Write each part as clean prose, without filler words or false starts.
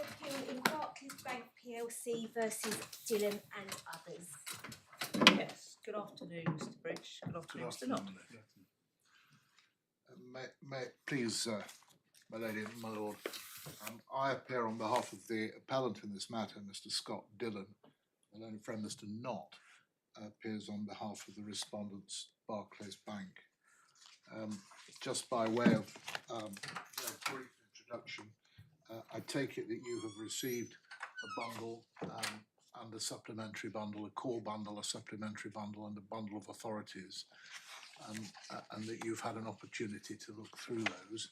the appeal in Barclays Bank PLC versus Dillon and others. Yes. Good afternoon, Mr. Bridge. Good afternoon, Mr. Knott. May it please, my lady and my lord, I appear on behalf of the appellant in this matter, Mr. Scott Dillon. My learned friend, Mr. Knott, appears on behalf of the respondents, Barclays Bank. Just by way of a brief introduction, I take it that you have received a bundle and a supplementary bundle, a core bundle, a supplementary bundle, and a bundle of authorities, and that you've had an opportunity to look through those.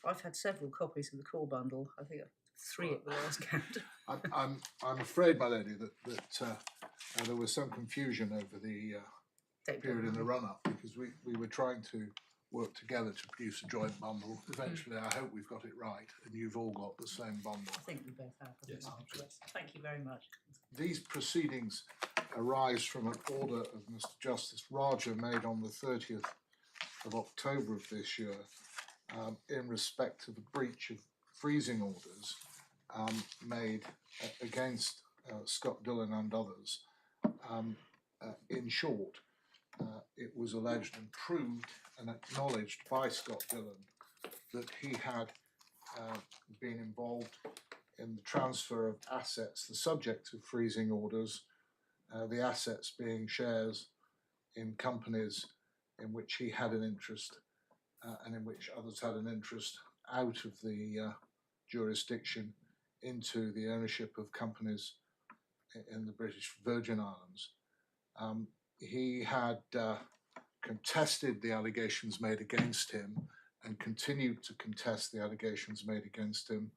I've had several copies of the core bundle. I think 3 at the last count. I'm afraid, my lady, that there was some confusion over the period in the run-up, because we were trying to work together to produce a joint bundle. Eventually, I hope we've got it right, and you've all got the same bundle. I think we both have. Yes. Yes. Thank you very much. These proceedings arise from an order of Mr Justice Rajah made on the 30th of October of this year in respect of the breach of freezing orders made against Scott Dillon and others. In short, it was alleged and proved and acknowledged by Scott Dillon that he had been involved in the transfer of assets, the subject of freezing orders, the assets being shares in companies in which he had an interest and in which others had an interest, out of the jurisdiction into the ownership of companies in the British Virgin Islands. He had contested the allegations made against him and continued to contest the allegations made against him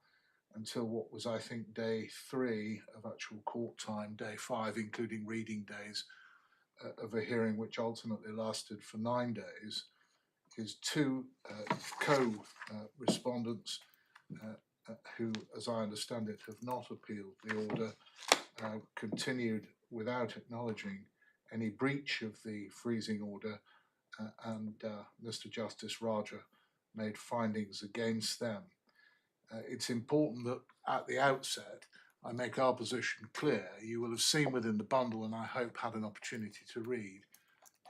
until what was, I think, day 3 of actual court time, day 5, including reading days, of a hearing which ultimately lasted for 9 days. His 2 co-respondents, who, as I understand it, have not appealed the order, continued without acknowledging any breach of the freezing order, and Mr Justice Rajah made findings against them. It's important that at the outset I make our position clear. You will have seen within the bundle, and I hope had an opportunity to read,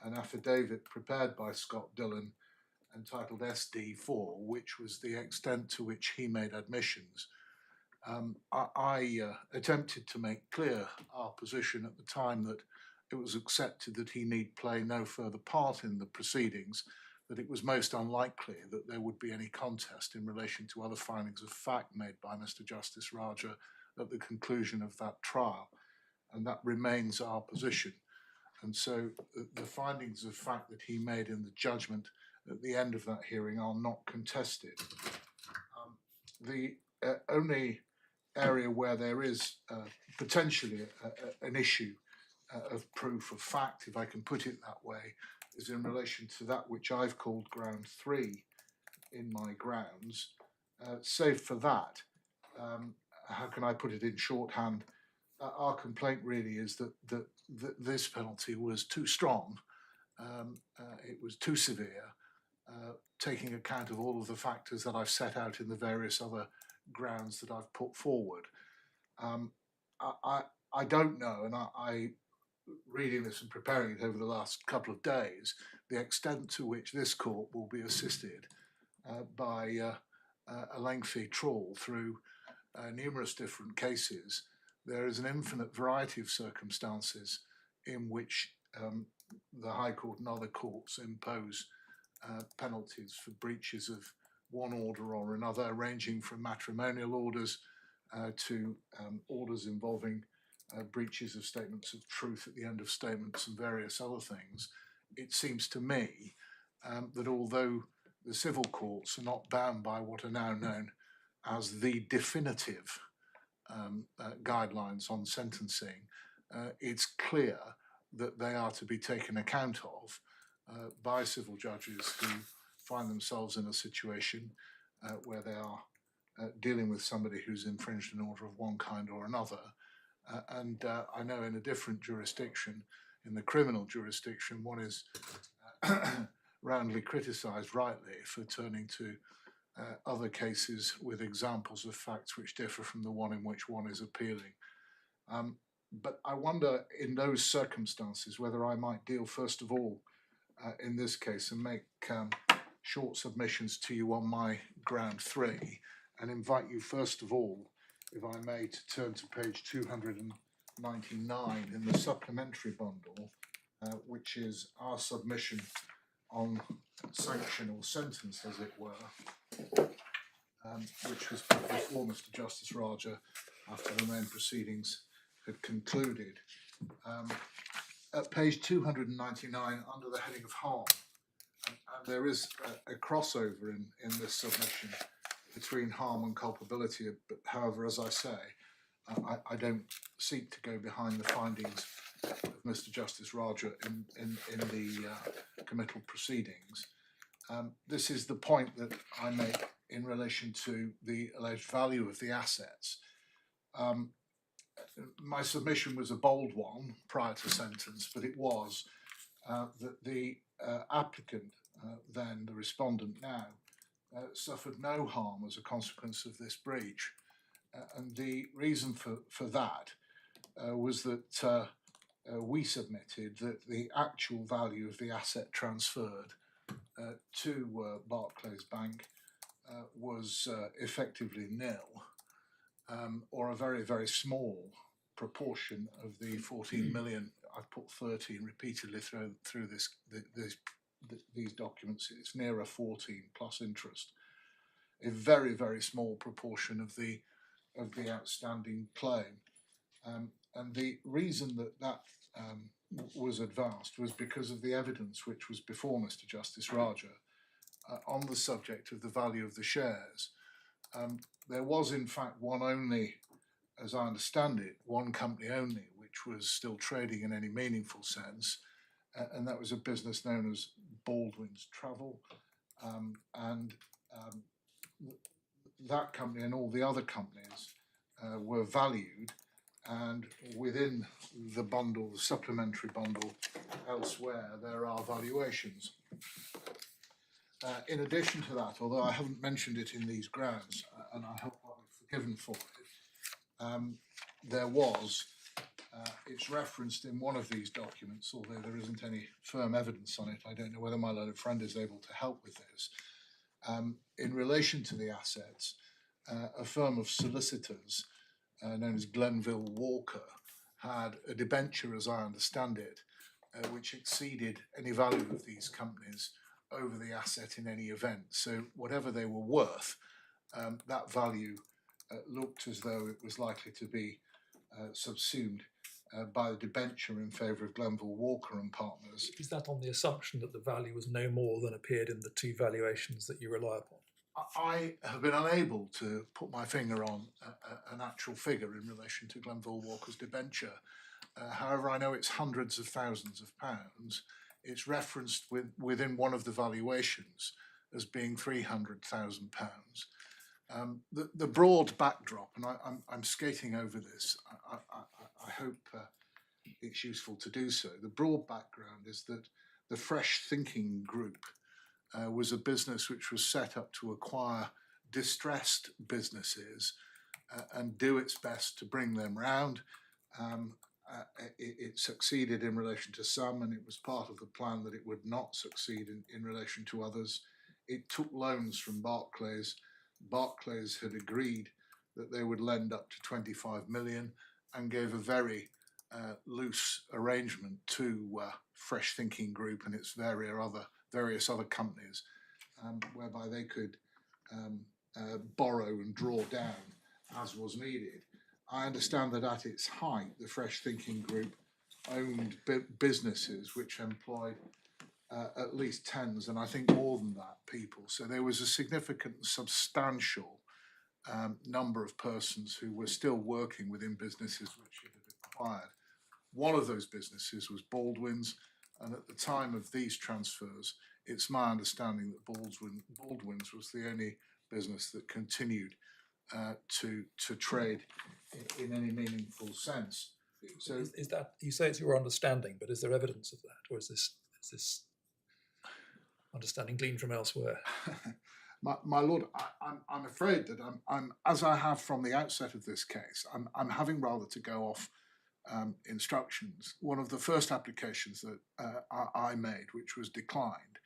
an affidavit prepared by Scott Dillon entitled SD4, which was the extent to which he made admissions. I attempted to make clear our position at the time that it was accepted that he need play no further part in the proceedings, that it was most unlikely that there would be any contest in relation to other findings of fact made by Mr Justice Rajah at the conclusion of that trial, and that remains our position. And so the findings of fact that he made in the judgment at the end of that hearing are not contested. The only area where there is potentially an issue of proof of fact, if I can put it that way, is in relation to that which I've called ground 3 in my grounds. Save for that, how can I put it in shorthand? Our complaint really is that this penalty was too strong, it was too severe, taking account of all of the factors that I've set out in the various other grounds that I've put forward. I don't know, and I reading this and preparing it over the last couple of days, the extent to which this court will be assisted by a lengthy trawl through numerous different cases. There is an infinite variety of circumstances in which the High Court and other courts impose penalties for breaches of one order or another, ranging from matrimonial orders to orders involving breaches of statements of truth at the end of statements and various other things. It seems to me that although the civil courts are not bound by what are now known as the definitive guidelines on sentencing, it's clear that they are to be taken account of by civil judges who find themselves in a situation where they are dealing with somebody who's infringed an order of one kind or another. And I know in a different jurisdiction, in the criminal jurisdiction, one is roundly criticised rightly for turning to other cases with examples of facts which differ from the one in which one is appealing. But I wonder in those circumstances whether I might deal first of all in this case and make short submissions to you on my ground 3 and invite you first of all, if I may, to turn to page 299 in the supplementary bundle, which is our submission on sanction or sentence, as it were, which was put before Mr Justice Rajah after the main proceedings had concluded. At page 299, under the heading of harm, and there is a crossover in this submission between harm and culpability, but however, as I say, I don't seek to go behind the findings of Mr Justice Rajah in the committal proceedings. This is the point that I make in relation to the alleged value of the assets. My submission was a bold one prior to sentence, but it was that the applicant, then the respondent now, suffered no harm as a consequence of this breach. And the reason for that was that we submitted that the actual value of the asset transferred to Barclays Bank was effectively nil, or a very, very small proportion of the 14 million. I've put 13 repeatedly through these documents. It's nearer 14 plus interest. A very, very small proportion of the outstanding claim, and the reason that was advanced was because of the evidence which was before Mr Justice Rajah on the subject of the value of the shares. There was in fact one only, as I understand it, one company only which was still trading in any meaningful sense, and that was a business known as Baldwin's Travel, and that company and all the other companies were valued, and within the bundle, the supplementary bundle elsewhere, there are valuations. In addition to that, although I haven't mentioned it in these grounds, and I hope I'll be forgiven for it, there was, it's referenced in one of these documents, although there isn't any firm evidence on it. I don't know whether my learned friend is able to help with this. In relation to the assets, a firm of solicitors known as Glenville Walker had a debenture, as I understand it, which exceeded any value of these companies over the asset in any event. So whatever they were worth, that value looked as though it was likely to be subsumed by the debenture in favour of Glenville Walker and Partners. Is that on the assumption that the value was no more than appeared in the 2 valuations that you rely upon? I have been unable to put my finger on an actual figure in relation to Glenville Walker's debenture. However, I know it's hundreds of thousands of pounds. It's referenced within one of the valuations as being £300,000. The broad backdrop, and I'm skating over this, I hope it's useful to do so. The broad background is that the Fresh Thinking Group was a business which was set up to acquire distressed businesses and do its best to bring them round. It succeeded in relation to some, and it was part of the plan that it would not succeed in relation to others. It took loans from Barclays. Barclays had agreed that they would lend up to 25 million and gave a very loose arrangement to Fresh Thinking Group and its various other companies, whereby they could borrow and draw down as was needed. I understand that at its height, the Fresh Thinking Group owned businesses which employed at least tens, and I think more than that, people. So there was a significant, substantial number of persons who were still working within businesses which it had acquired. One of those businesses was Baldwin's, and at the time of these transfers, it's my understanding that Baldwin's was the only business that continued to trade in any meaningful sense. So is that, you say it's your understanding, but is there evidence of that, or is this understanding gleaned from elsewhere? My lord, I'm afraid that I'm as I have from the outset of this case, I'm having rather to go off instructions. One of the first applications that I made, which was declined,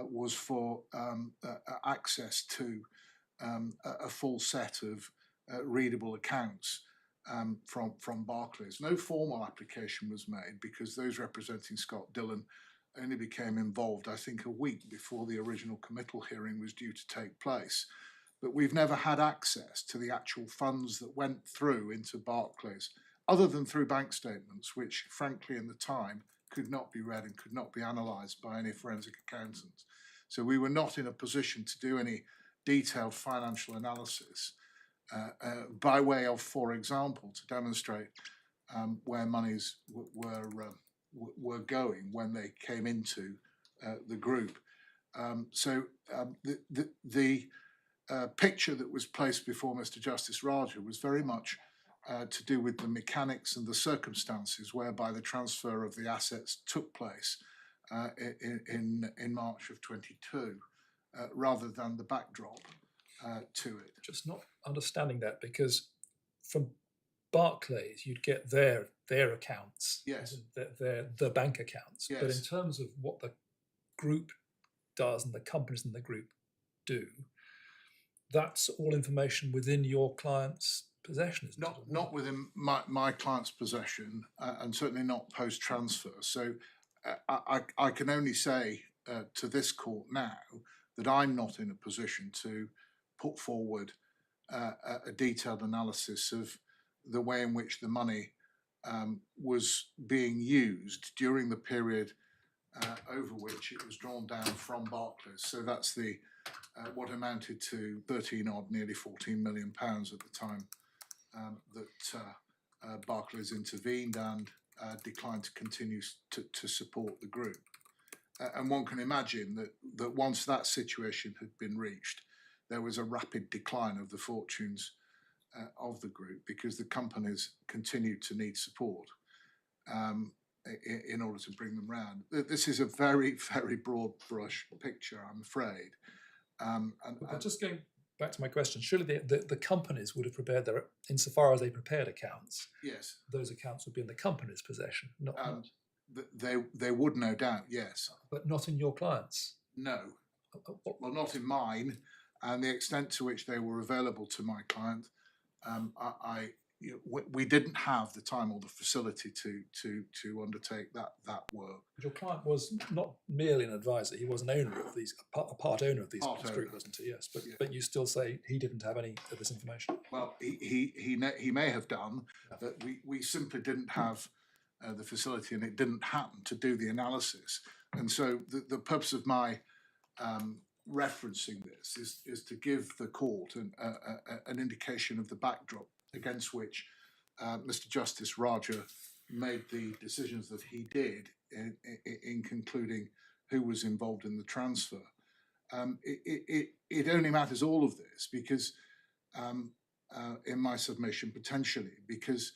was for access to a full set of readable accounts from Barclays. No formal application was made because those representing Scott Dillon only became involved, I think, a week before the original committal hearing was due to take place. But we've never had access to the actual funds that went through into Barclays, other than through bank statements, which frankly in the time could not be read and could not be analysed by any forensic accountants. So we were not in a position to do any detailed financial analysis by way of, for example, to demonstrate where monies were going when they came into the group. The picture that was placed before Mr Justice Rajah was very much to do with the mechanics and the circumstances whereby the transfer of the assets took place in March of 22, rather than the backdrop to it. Just not understanding that, because from Barclays you'd get their accounts, Yes, the bank accounts. Yes. But in terms of what the group does and the companies in the group do, that's all information within your client's possession, isn't it? Not within my client's possession, and certainly not post transfer. So I can only say to this court now that I'm not in a position to put forward a detailed analysis of the way in which the money was being used during the period over which it was drawn down from Barclays. So that's the what amounted to 13 odd, nearly 14 million pounds at the time that Barclays intervened and declined to continue to support the group. And one can imagine that once that situation had been reached, there was a rapid decline of the fortunes of the group, because the companies continued to need support in order to bring them round. This is a very, very broad brush picture, I'm afraid. But just going back to my question, surely the companies would have prepared their, insofar as they prepared accounts, Yes, those accounts would be in the company's possession, not they would, no doubt, yes. but not in your clients'. No, well, not in mine, and the extent to which they were available to my client, we didn't have the time or the facility to undertake that work. But your client was not merely an advisor; he was an owner of these, a part owner of these group, wasn't he? Yes, but you still say he didn't have any of this information. Well, he may have done, but we simply didn't have the facility, and it didn't happen to do the analysis. And so the purpose of my referencing this is to give the court an indication of the backdrop against which Mr Justice Rajah made the decisions that he did in concluding who was involved in the transfer. It only matters all of this because in my submission, potentially, because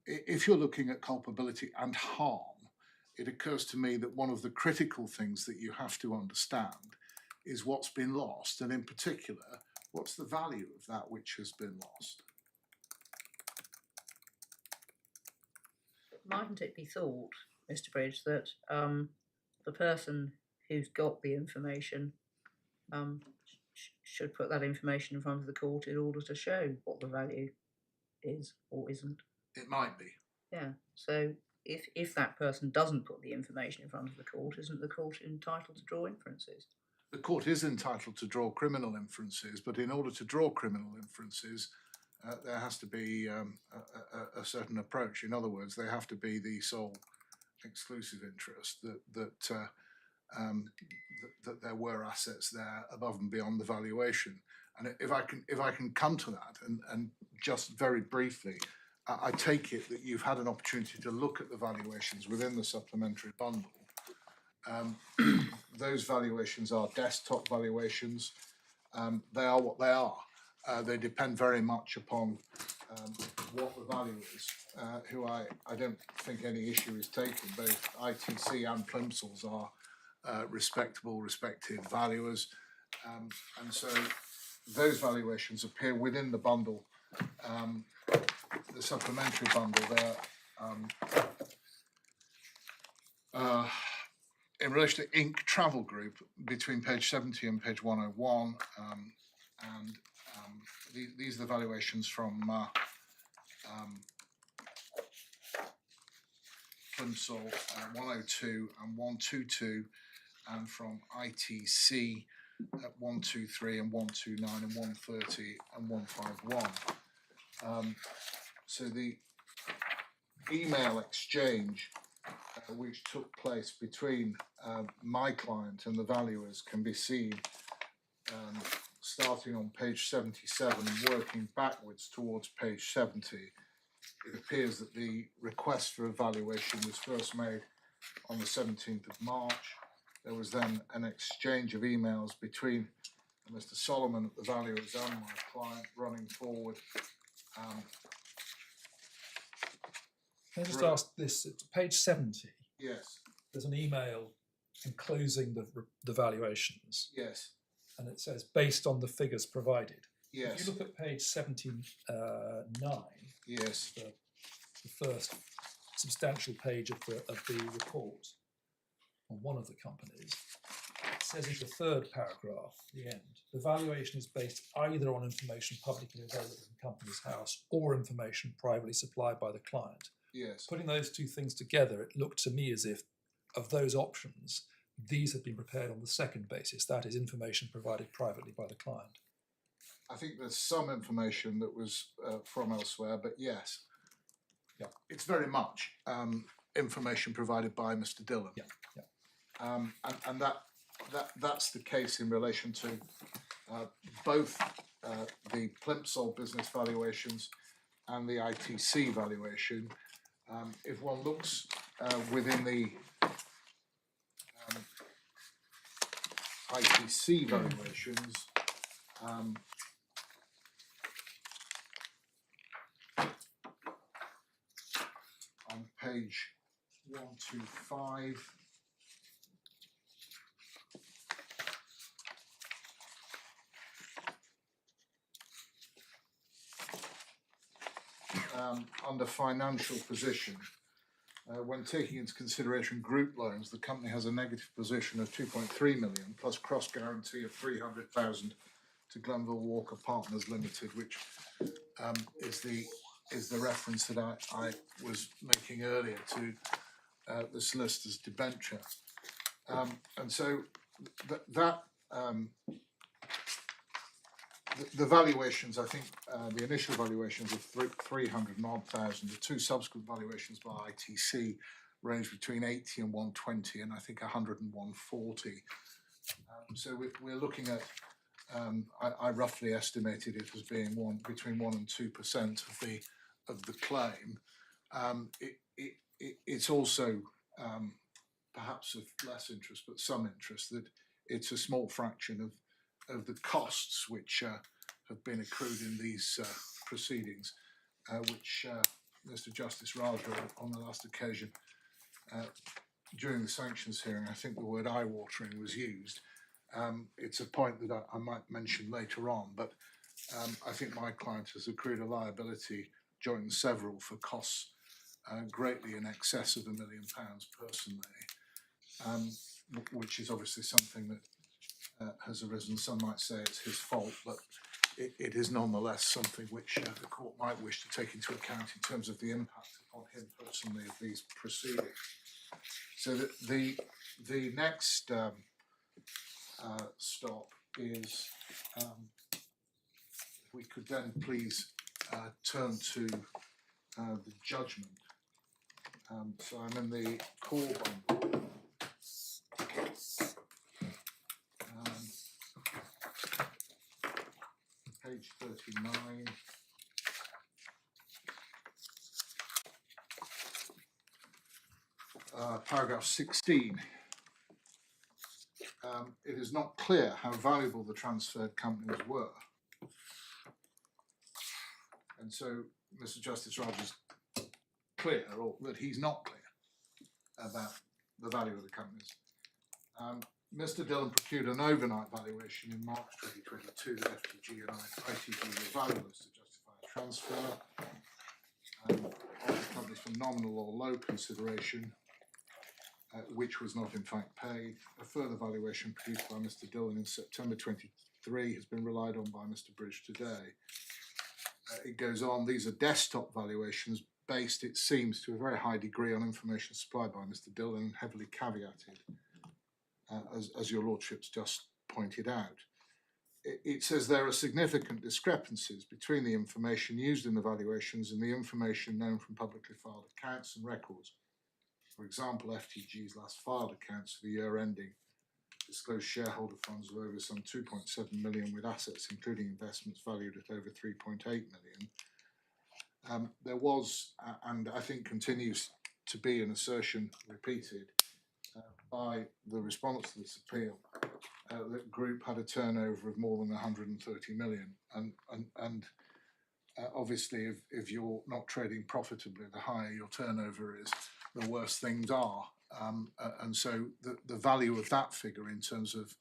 if you're looking at culpability and harm, it occurs to me that one of the critical things that you have to understand is what's been lost, and in particular, what's the value of that which has been lost. Mightn't it be thought, Mr Bridge, that the person who's got the information should put that information in front of the court in order to show what the value is or isn't? It might be. Yeah, so if that person doesn't put the information in front of the court, isn't the court entitled to draw inferences? The court is entitled to draw criminal inferences, but in order to draw criminal inferences, there has to be a certain approach. In other words, they have to be the sole exclusive interest that there were assets there above and beyond the valuation. And if I can come to that, and just very briefly, I take it that you've had an opportunity to look at the valuations within the supplementary bundle. Those valuations are desktop valuations. They are what they are. They depend very much upon what the value is, who I don't think any issue is taken. Both ITC and Plimsolls are respected valuers. And so those valuations appear within the bundle, the supplementary bundle there. In relation to Inc. Travel Group, between page 70 and page 101, these are the valuations from Plimsoll 102 and 122, and from ITC at 123 and 129 and 130 and 151. So the email exchange which took place between my client and the valuers can be seen starting on page 77 and working backwards towards page 70. It appears that the request for evaluation was first made on the 17th of March. There was then an exchange of emails between Mr. Solomon at the valuers and my client running forward. Can I just ask this? At page 70, Yes, there's an email enclosing the valuations, yes, and it says based on the figures provided. If yes, you look at page 79, yes, the first substantial page of the report on one of the companies, it says in the third paragraph, the end, the valuation is based either on information publicly available in the company's house or information privately supplied by the client. yes. Putting those two things together, it looked to me as if, of those options, these had been prepared on the second basis, that is, information provided privately by the client. I think there's some information that was from elsewhere, but yes, Yeah. it's very much information provided by Mr. Dillon. Yeah, yeah. And that's the case in relation to both the Plimsoll business valuations and the ITC valuation. If one looks within the ITC valuations, on page 125, under financial position, when taking into consideration group loans, the company has a negative position of 2.3 million plus cross guarantee of 300,000 to Glenville Walker Partners Limited, which is the reference that I was making earlier to the solicitor's debenture, and so the valuations, I think, the initial valuations of 300,000, the two subsequent valuations by ITC range between 80 and 120, and I think 100 and 140. So we're looking at, I roughly estimated it as being between 1 and 2% of the claim. It's also perhaps of less interest, but some interest, that it's a small fraction of the costs which have been accrued in these proceedings, which Mr Justice Rajah on the last occasion during the sanctions hearing, I think the word eye-watering was used. It's a point that I might mention later on, but I think my client has accrued a liability joint and several for costs greatly in excess of £1 million personally, which is obviously something that has arisen. Some might say it's his fault, but it is nonetheless something which the court might wish to take into account in terms of the impact upon him personally of these proceedings. So the next stop is, if we could then please turn to the judgment. So I'm in the core bundle. Page 39. Paragraph 16. It is not clear how valuable the transferred companies were. And so Mr Justice Rajah is clear, or that he's not clear about the value of the companies. Mr Dillon procured an overnight valuation in March 2022 that FTG and ITG were valueless to justify a transfer of the companies for nominal or low consideration, which was not in fact paid. A further valuation produced by Mr Dillon in September 23 has been relied on by Mr Bridge today. It goes on, these are desktop valuations based, it seems, to a very high degree on information supplied by Mr Dillon, heavily caveated, as your lordships just pointed out. It says there are significant discrepancies between the information used in the valuations and the information known from publicly filed accounts and records. For example, FTG's last filed accounts for the year ending disclosed shareholder funds of over some 2.7 million, with assets including investments valued at over 3.8 million. There was, and I think continues to be, an assertion repeated by the respondents to this appeal that group had a turnover of more than 130 million, and obviously if you're not trading profitably, the higher your turnover is, the worse things are, and so the value of that figure in terms of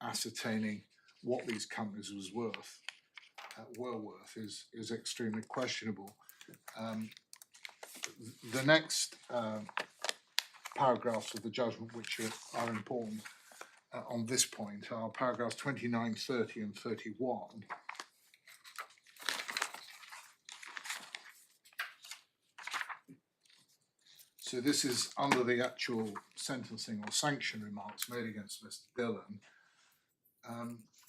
ascertaining what these companies were worth is extremely questionable. The next paragraphs of the judgment which are important on this point are paragraphs 29, 30 and 31. So this is under the actual sentencing or sanction remarks made against Mr Dillon.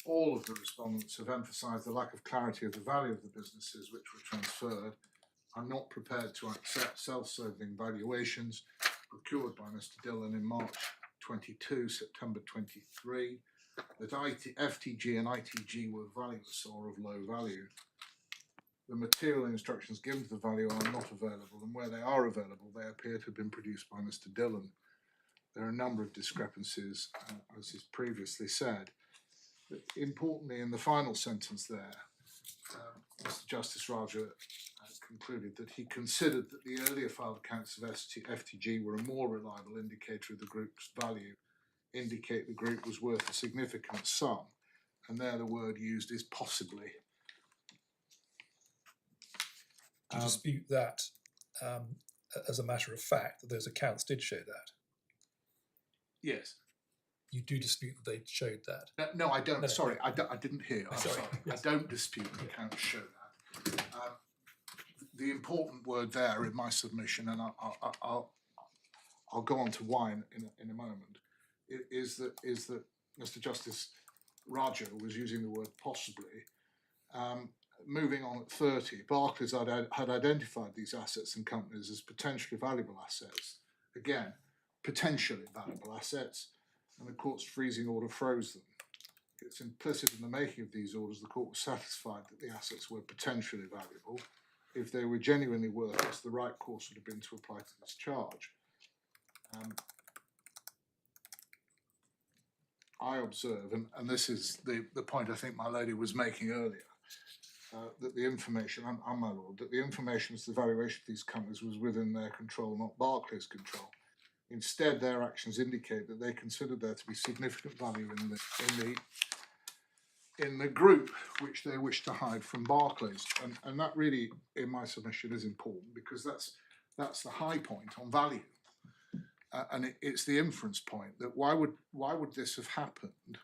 All of the respondents have emphasised the lack of clarity of the value of the businesses which were transferred, are not prepared to accept self-serving valuations procured by Mr Dillon in March 22, September 23, that FTG and ITG were valueless or of low value. The material instructions given to the valuer are not available, and where they are available, they appear to have been produced by Mr Dillon. There are a number of discrepancies, as is previously said. But importantly, in the final sentence there, Mr Justice Rajah concluded that he considered that the earlier filed accounts of FTG were a more reliable indicator of the group's value, indicate the group was worth a significant sum, and there the word used is possibly. Do you dispute that as a matter of fact, that those accounts did show that? Yes. You do dispute that they showed that? No, I don't. No. Sorry, I didn't hear. I'm sorry. Yes. I don't dispute the accounts show that. The important word there in my submission, and I'll go on to why in a moment, is that Mr Justice Rajah was using the word possibly. Moving on at 30, Barclays had identified these assets and companies as potentially valuable assets. Again, potentially valuable assets, and the court's freezing order froze them. It's implicit in the making of these orders the court was satisfied that the assets were potentially valuable. If they were genuinely worthless, the right course would have been to apply to this charge. I observe, and this is the point I think my lady was making earlier, that the information, and my lord, that the information as to the valuation of these companies was within their control, not Barclays' control. Instead, their actions indicate that they considered there to be significant value in the group which they wish to hide from Barclays, and that really, in my submission, is important because that's the high point on value, and it's the inference point that why would this have happened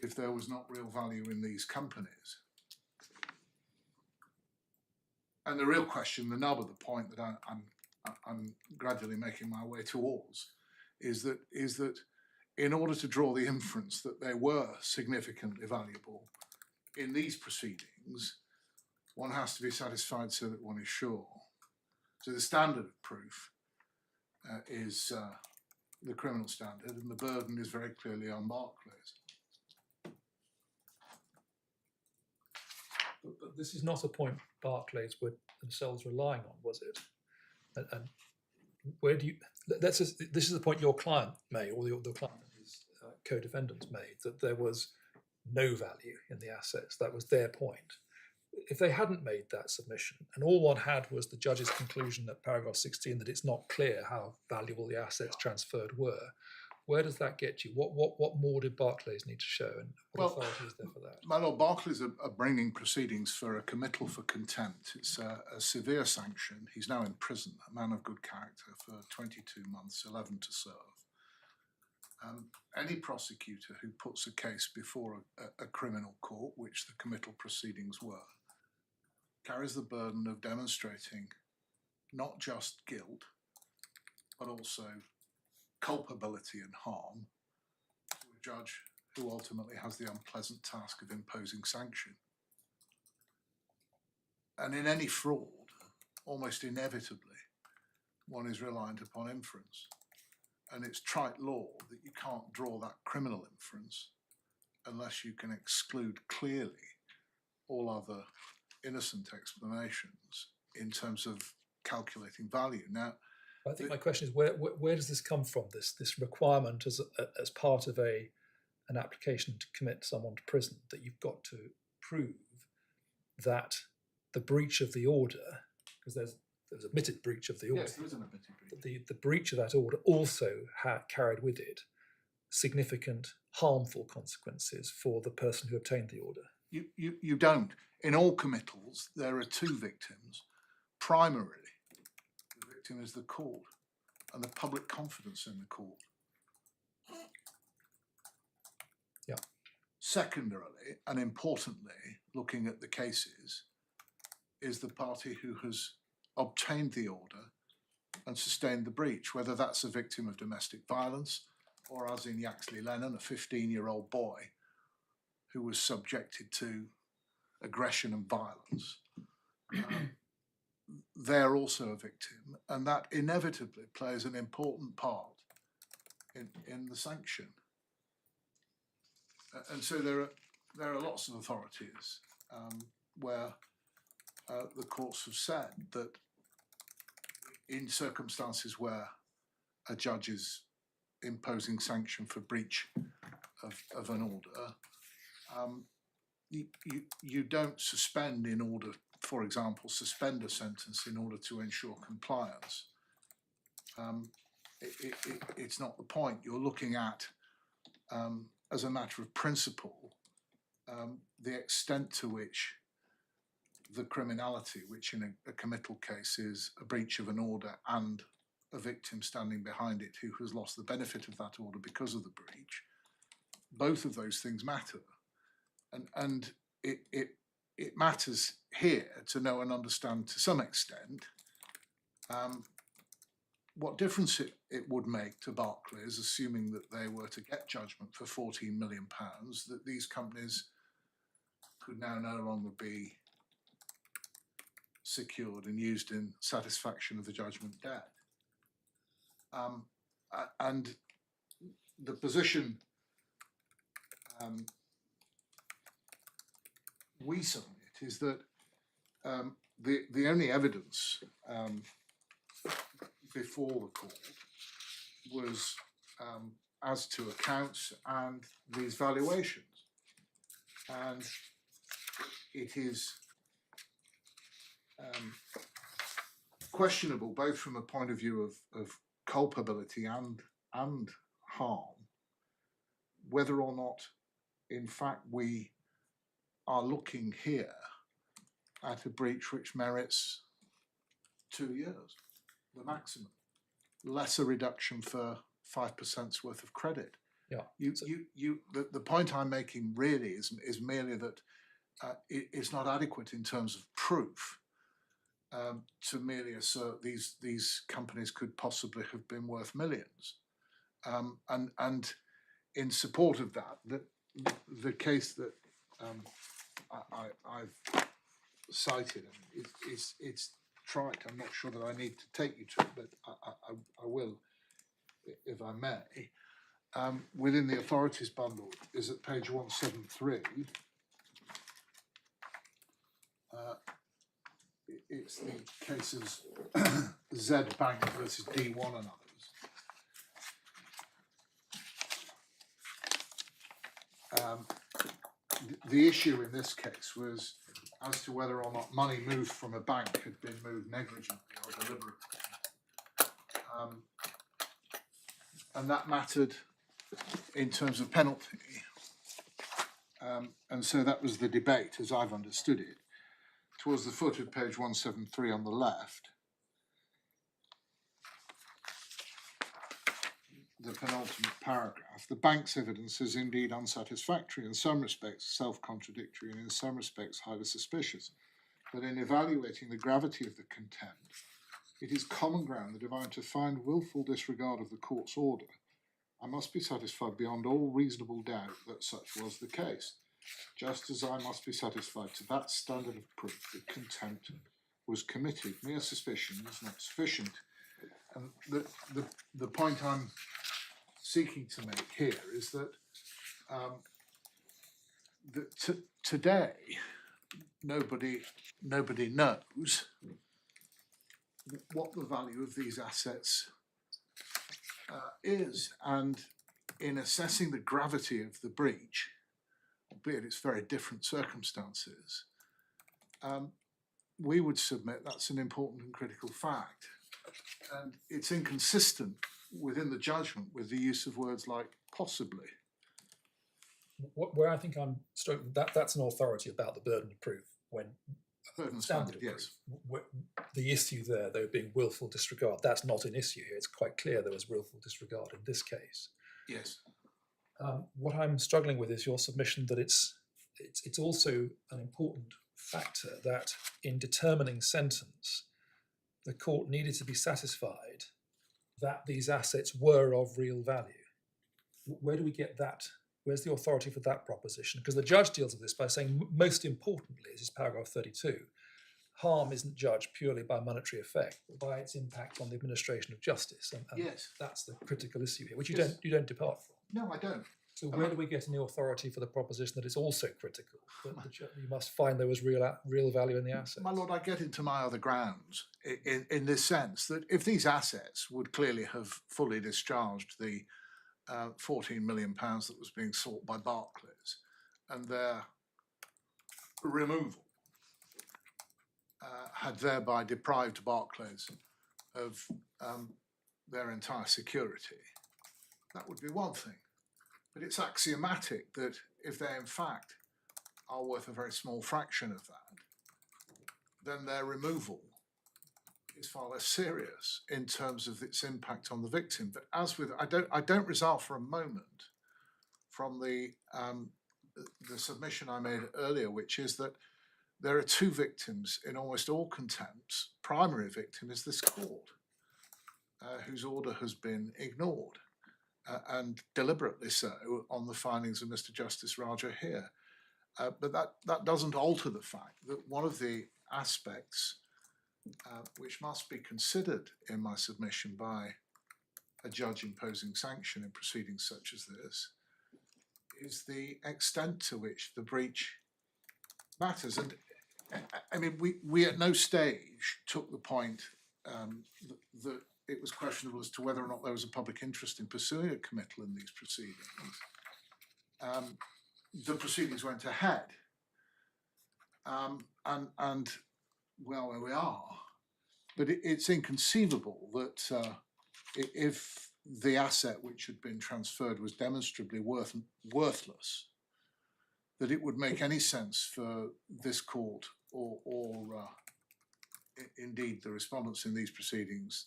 if there was not real value in these companies? And the real question, the nub of the point that I'm gradually making my way towards, is that in order to draw the inference that they were significantly valuable in these proceedings, one has to be satisfied so that one is sure. So the standard of proof is the criminal standard, and the burden is very clearly on Barclays. But this is not a point Barclays were themselves relying on, was it? And where do you? This is the point your client made, or the client and his co-defendants made, that there was no value in the assets. That was their point. If they hadn't made that submission, and all one had was the judge's conclusion at paragraph 16 that it's not clear how valuable the assets transferred were, Where does that get you? What more did Barclays need to show, and what Well, authority is there for that? My Lord, Barclays are bringing proceedings for a committal for contempt. It's a severe sanction. He's now in prison, a man of good character, for 22 months, 11 to serve. Any prosecutor who puts a case before a criminal court, which the committal proceedings were, carries the burden of demonstrating not just guilt, but also culpability and harm to a judge who ultimately has the unpleasant task of imposing sanction. And in any fraud, almost inevitably, one is reliant upon inference. And it's trite law that you can't draw that criminal inference unless you can exclude clearly all other innocent explanations in terms of calculating value. Now, I think my question is where does this come from? This requirement as part of an application to commit someone to prison, that you've got to prove that the breach of the order, because there's admitted breach of the order. yes, there is an admitted breach. The breach of that order also carried with it significant harmful consequences for the person who obtained the order. You don't. In all committals, there are two victims. Primarily, the victim is the court and the public confidence in the court. Yeah. Secondarily, and importantly, looking at the cases, is the party who has obtained the order and sustained the breach, whether that's a victim of domestic violence or, as in Yaxley Lennon, a 15-year-old boy who was subjected to aggression and violence. They're also a victim, and that inevitably plays an important part in the sanction. And so there are lots of authorities where the courts have said that in circumstances where a judge is imposing sanction for breach of an order, you don't suspend in order, for example, suspend a sentence in order to ensure compliance. It's not the point. You're looking at, as a matter of principle, the extent to which the criminality, which in a committal case is a breach of an order and a victim standing behind it who has lost the benefit of that order because of the breach, both of those things matter. And it matters here to know and understand to some extent what difference it would make to Barclays, assuming that they were to get judgment for £14 million, that these companies could now no longer be secured and used in satisfaction of the judgment debt. And the position we submit is that the only evidence before the court was as to accounts and these valuations, and it is questionable both from a point of view of culpability and harm whether or not in fact we are looking here at a breach which merits 2 years, the maximum, less a reduction for 5% worth of credit. Yeah. The point I'm making really is merely that it's not adequate in terms of proof to merely assert these companies could possibly have been worth millions. And in support of that, the case that I've cited, it's trite. I'm not sure that I need to take you to it, but I will, if I may. Within the authorities bundle is at page 173. It's the cases Z Bank versus D1 and others. The issue in this case was as to whether or not money moved from a bank had been moved negligently or deliberately. And that mattered in terms of penalty. And so that was the debate, as I've understood it. Towards the foot of page 173 on the left, the penultimate paragraph, the bank's evidence is indeed unsatisfactory, in some respects self-contradictory, and in some respects highly suspicious. But in evaluating the gravity of the contempt, it is common ground that if I am to find wilful disregard of the court's order, I must be satisfied beyond all reasonable doubt that such was the case, just as I must be satisfied to that standard of proof that contempt was committed. Mere suspicion is not sufficient. And the point I'm seeking to make here is that, today nobody knows what the value of these assets is, and in assessing the gravity of the breach, albeit it's very different circumstances, we would submit that's an important and critical fact, and it's inconsistent within the judgment with the use of words like possibly. Where I think I'm struggling, that's an authority about the burden of proof. When Burden standard of yes. proof, the issue there being willful disregard, that's not an issue here. It's quite clear there was willful disregard in this case. Yes. What I'm struggling with is your submission that it's also an important factor that in determining sentence, the court needed to be satisfied that these assets were of real value. Where do we get that? Where's the authority for that proposition? Because the judge deals with this by saying, most importantly, this is paragraph 32, harm isn't judged purely by monetary effect, but by its impact on the administration of justice. And Yes. that's the critical issue here, which Yes. you don't depart from. No, I don't. So where do we get any authority for the proposition that it's also critical, that you must find there was real value in the assets? My lord, I get into my other grounds in this sense that if these assets would clearly have fully discharged the £14 million that was being sought by Barclays, and their removal had thereby deprived Barclays of their entire security, that would be one thing. But it's axiomatic that if they in fact are worth a very small fraction of that, then their removal is far less serious in terms of its impact on the victim. But as with, I don't resile for a moment from the submission I made earlier, which is that there are two victims in almost all contempts. Primary victim is this court, whose order has been ignored, and deliberately so, on the findings of Mr Justice Rajah here. But that doesn't alter the fact that one of the aspects which must be considered in my submission by a judge imposing sanction in proceedings such as this is the extent to which the breach matters. And I mean, we at no stage took the point that it was questionable as to whether or not there was a public interest in pursuing a committal in these proceedings. The proceedings went ahead, and well, there we are. But it's inconceivable that if the asset which had been transferred was demonstrably worthless, that it would make any sense for this court or indeed the respondents in these proceedings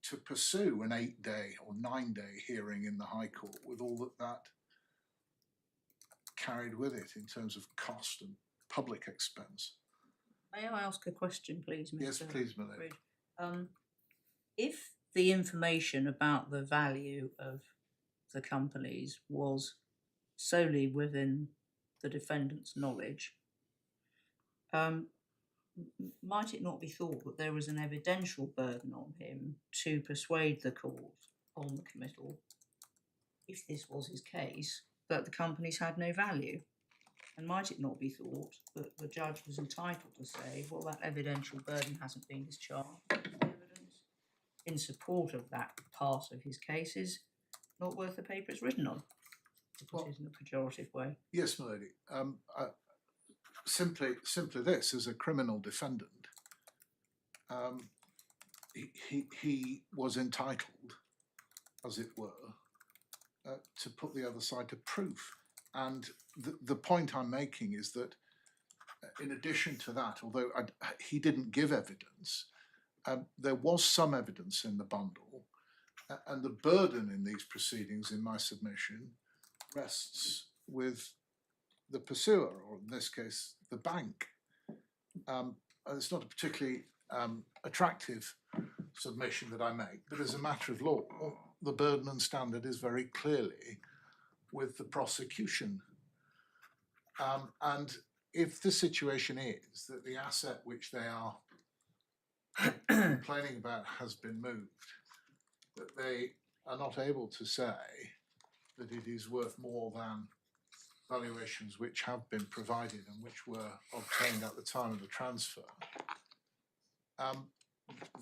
to pursue an 8-day or 9-day hearing in the High Court with all that carried with it in terms of cost and public expense. May I ask a question, please, Mr. Yes, please, my lady. If the information about the value of the companies was solely within the defendant's knowledge, might it not be thought that there was an evidential burden on him to persuade the court on the committal, if this was his case, that the companies had no value? And might it not be thought that the judge was entitled to say, well, that evidential burden hasn't been discharged, the evidence in support of that part of his case is not worth the paper it's written on, to put it in a pejorative way? Yes, my lady. Simply this, as a criminal defendant, he was entitled, as it were, to put the other side to proof. And the point I'm making is that in addition to that, although he didn't give evidence, there was some evidence in the bundle, and the burden in these proceedings, in my submission, rests with the pursuer, or in this case, the bank. It's not a particularly attractive submission that I make, but as a matter of law, the burden and standard is very clearly with the prosecution. And if the situation is that the asset which they are complaining about has been moved, that they are not able to say that it is worth more than valuations which have been provided and which were obtained at the time of the transfer,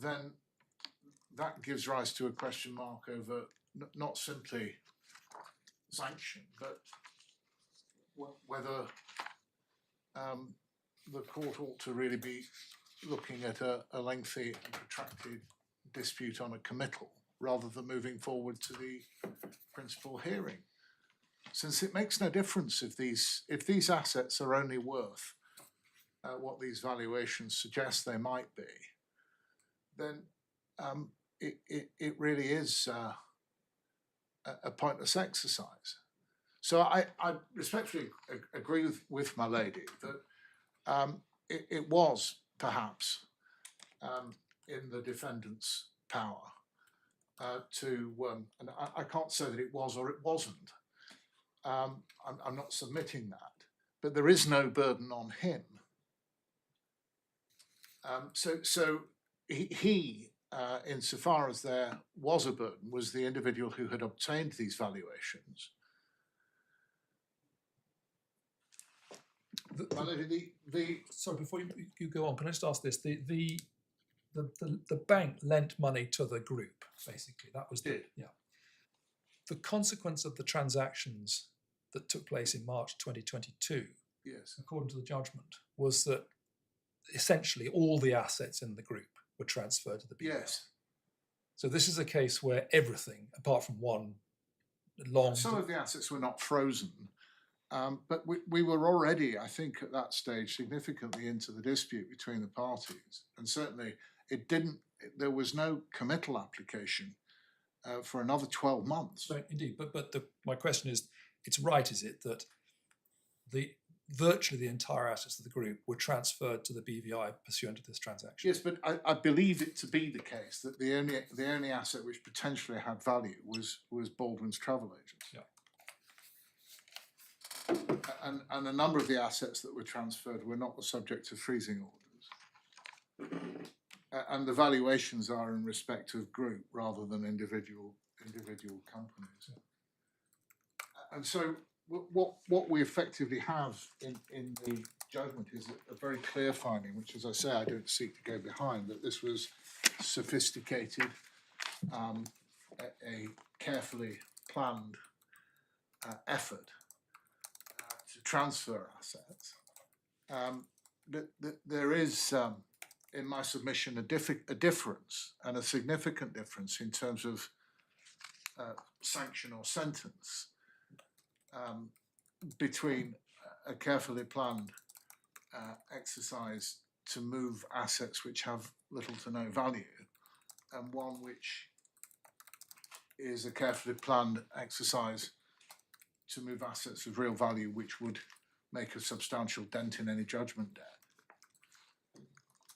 then that gives rise to a question mark over not simply sanction, but whether the court ought to really be looking at a lengthy and protracted dispute on a committal rather than moving forward to the principal hearing. Since it makes no difference if these assets are only worth what these valuations suggest they might be, then it really is a pointless exercise. So I respectfully agree with my lady that it was perhaps in the defendant's power to, and I can't say that it was or it wasn't. I'm not submitting that, but there is no burden on him. So he insofar as there was a burden, was the individual who had obtained these valuations. Sorry, before you go on, can I just ask this? The bank lent money to the group, basically. That was the consequence of the transactions that took place in March 2022. Yes. According to the judgment, was that essentially all the assets in the group were transferred to the BVI. Yes. So this is a case where everything, apart from one long... Some of the assets were not frozen, but we were already, I think, at that stage significantly into the dispute between the parties, and certainly there was no committal application for another 12 months. Right, indeed, but my question is, it's right, is it, that virtually the entire assets of the group were transferred to the BVI pursuant to this transaction? Yes, but I believe it to be the case that the only asset which potentially had value was Baldwin's travel agents. Yeah. And a number of the assets that were transferred were not the subject of freezing orders. And the valuations are in respect of group rather than individual companies. Yeah. And so what we effectively have in the judgment is a very clear finding, which, as I say, I don't seek to go behind, that this was sophisticated, a carefully planned effort to transfer assets. There is, in my submission, a difference, and a significant difference in terms of sanction or sentence between a carefully planned exercise to move assets which have little to no value, and one which is a carefully planned exercise to move assets of real value which would make a substantial dent in any judgment debt.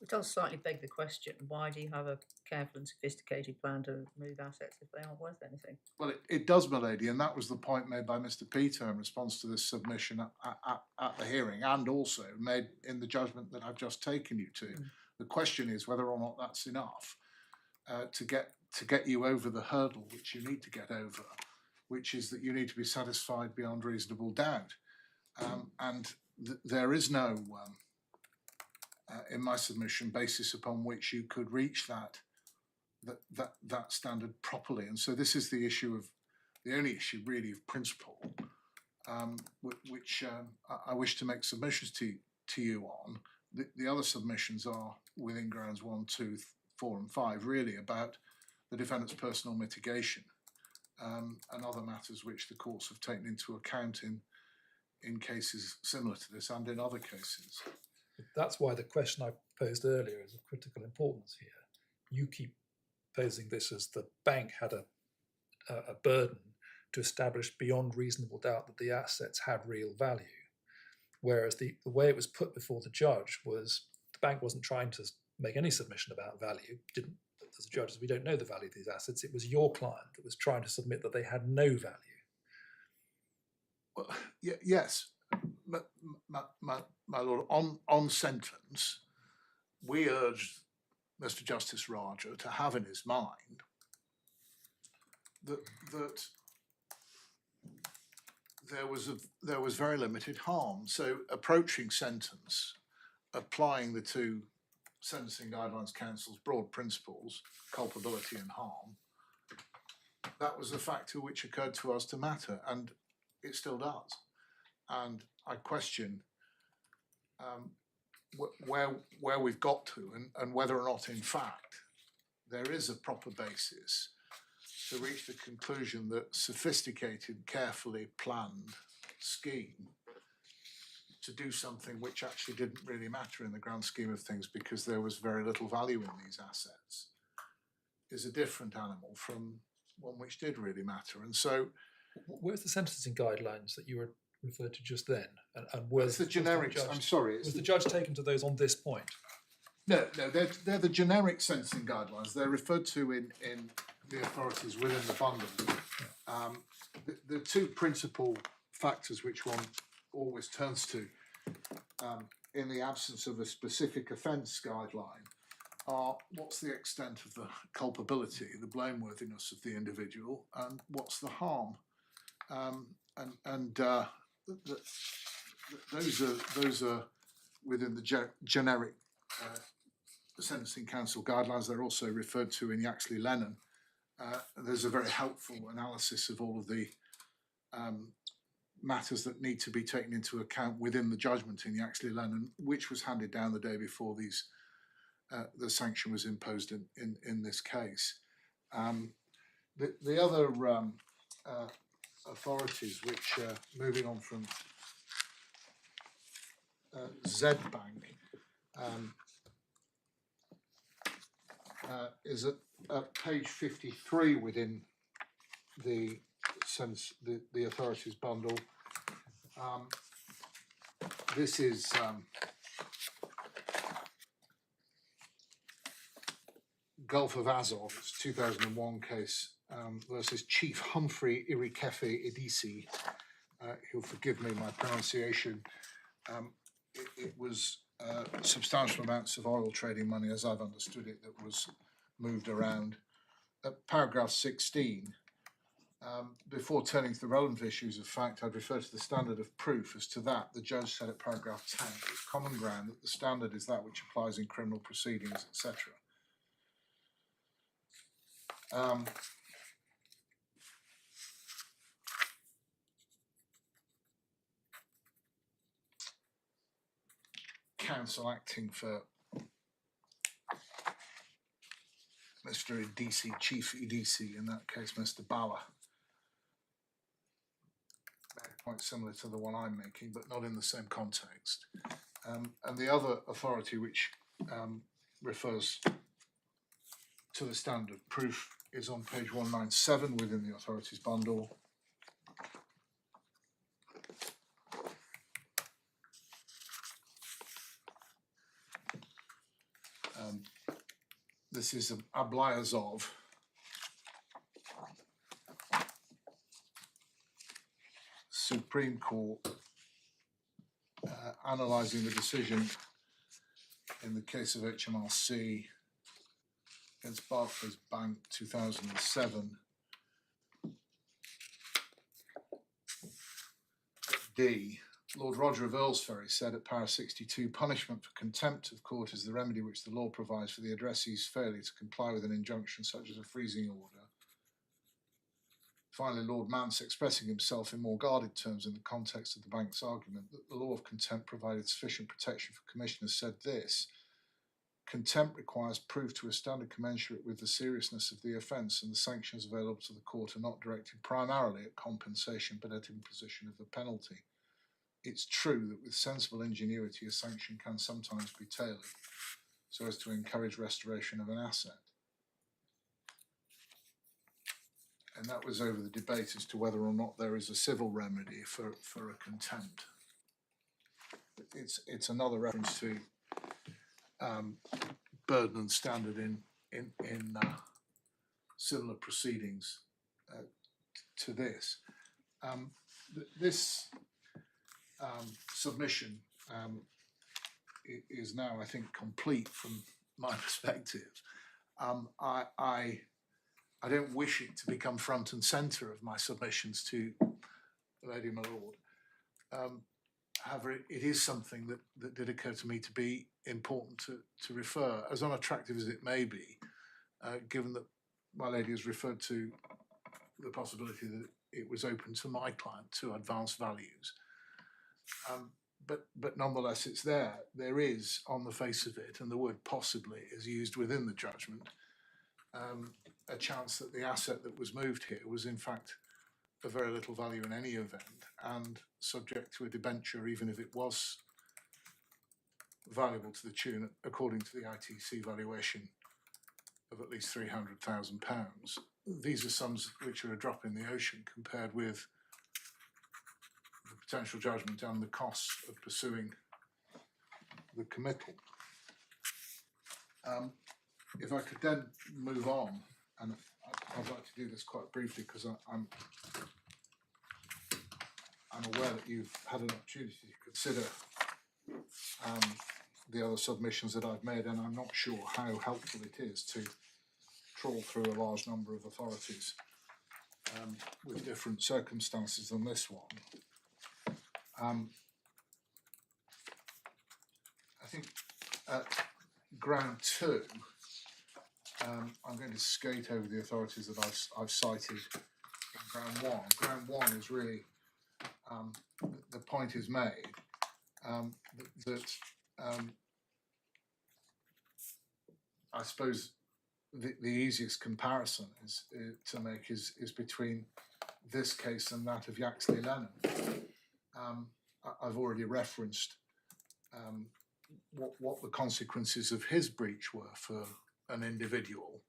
It does slightly beg the question, why do you have a careful and sophisticated plan to move assets if they aren't worth anything? Well, it does, my lady, and that was the point made by Mr Peter in response to this submission at the hearing, and also made in the judgment that I've just taken you to. The question is whether or not that's enough to get you over the hurdle which you need to get over, which is that you need to be satisfied beyond reasonable doubt. And there is no... in my submission, basis upon which you could reach that standard properly. And so this is the only issue really of principle, which I wish to make submissions to you on. The other submissions are within grounds 1, 2, 4 and 5, really about the defendant's personal mitigation. and other matters which the courts have taken into account in cases similar to this and in other cases. That's why the question I posed earlier is of critical importance here. You keep posing this as the bank had a burden to establish beyond reasonable doubt that the assets had real value, whereas the way it was put before the judge was the bank wasn't trying to make any submission about value, didn't, as a judge, we don't know the value of these assets. It was your client that was trying to submit that they had no value. Well, yes, my lord, on sentence, we urged Mr Justice Rajah to have in his mind that there was very limited harm. So approaching sentence, applying the two Sentencing Guidelines Council's broad principles, culpability and harm, that was a factor which occurred to us to matter, and it still does. And I question where we've got to, and whether or not, in fact, there is a proper basis to reach the conclusion that sophisticated, carefully planned scheme to do something which actually didn't really matter in the grand scheme of things because there was very little value in these assets is a different animal from one which did really matter. And so, where's the sentencing guidelines that you were referred to just then? And was the generic? I'm sorry, was the judge taken to those on this point? No, they're the generic sentencing guidelines. They're referred to in the authorities within the bundle. The two principal factors which one always turns to in the absence of a specific offence guideline are what's the extent of the culpability, the blameworthiness of the individual, and what's the harm, those are within the generic Sentencing Council guidelines. They're also referred to in Yaxley Lennon. There's a very helpful analysis of all of the matters that need to be taken into account within the judgment in Yaxley Lennon, which was handed down the day before the sanction was imposed in this case. The other authorities which, moving on from Z Bank, is at page 53 within the authorities bundle. This is Gulf of Azov, it's 2001 case, versus Chief Humphrey Irikefe Idisi. He'll forgive me my pronunciation. It was substantial amounts of oil trading money, as I've understood it, that was moved around. At paragraph 16, before turning to the relevant issues of fact, I'd refer to the standard of proof. As to that, the judge said at paragraph 10, it's common ground that the standard is that which applies in criminal proceedings, etc. Counsel acting for Mr. Idisi, Chief Idisi, in that case, Mr. Bauer. Quite similar to the one I'm making, but not in the same context. And the other authority which refers to the standard proof is on page 197 within the authorities bundle. This is Ablyazov. Supreme Court analysing the decision in the case of HMRC against Barclays Bank 2007. D. Lord Roger of Earlsferry said at para 62, punishment for contempt of court is the remedy which the law provides for the addressee's failure to comply with an injunction such as a freezing order. Finally, Lord Mance, expressing himself in more guarded terms in the context of the bank's argument that the law of contempt provided sufficient protection for commissioners, said this: contempt requires proof to a standard commensurate with the seriousness of the offence, and the sanctions available to the court are not directed primarily at compensation but at imposition of the penalty. It's true that with sensible ingenuity a sanction can sometimes be tailored so as to encourage restoration of an asset. And that was over the debate as to whether or not there is a civil remedy for a contempt. It's another reference to burden and standard in similar proceedings to this. This submission is now, I think, complete from my perspective. I don't wish it to become front and centre of my submissions to Lady my Lord. However, it is something that did occur to me to be important to refer, as unattractive as it may be, given that my lady has referred to the possibility that it was open to my client to advance values. But nonetheless, it's there. There is, on the face of it, and the word possibly is used within the judgment, a chance that the asset that was moved here was in fact of very little value in any event and subject to a debenture, even if it was valuable to the tune, according to the ITC valuation, of at least £300,000. These are sums which are a drop in the ocean compared with the potential judgment and the costs of pursuing the committal. If I could then move on, and I'd like to do this quite briefly because I'm aware that you've had an opportunity to consider the other submissions that I've made, and I'm not sure how helpful it is to trawl through a large number of authorities with different circumstances than this one. I think at ground two, I'm going to skate over the authorities that I've cited in ground one. Ground one is really, the point is made that I suppose the easiest comparison to make is between this case and that of Yaxley Lennon. I've already referenced what the consequences of his breach were for an individual,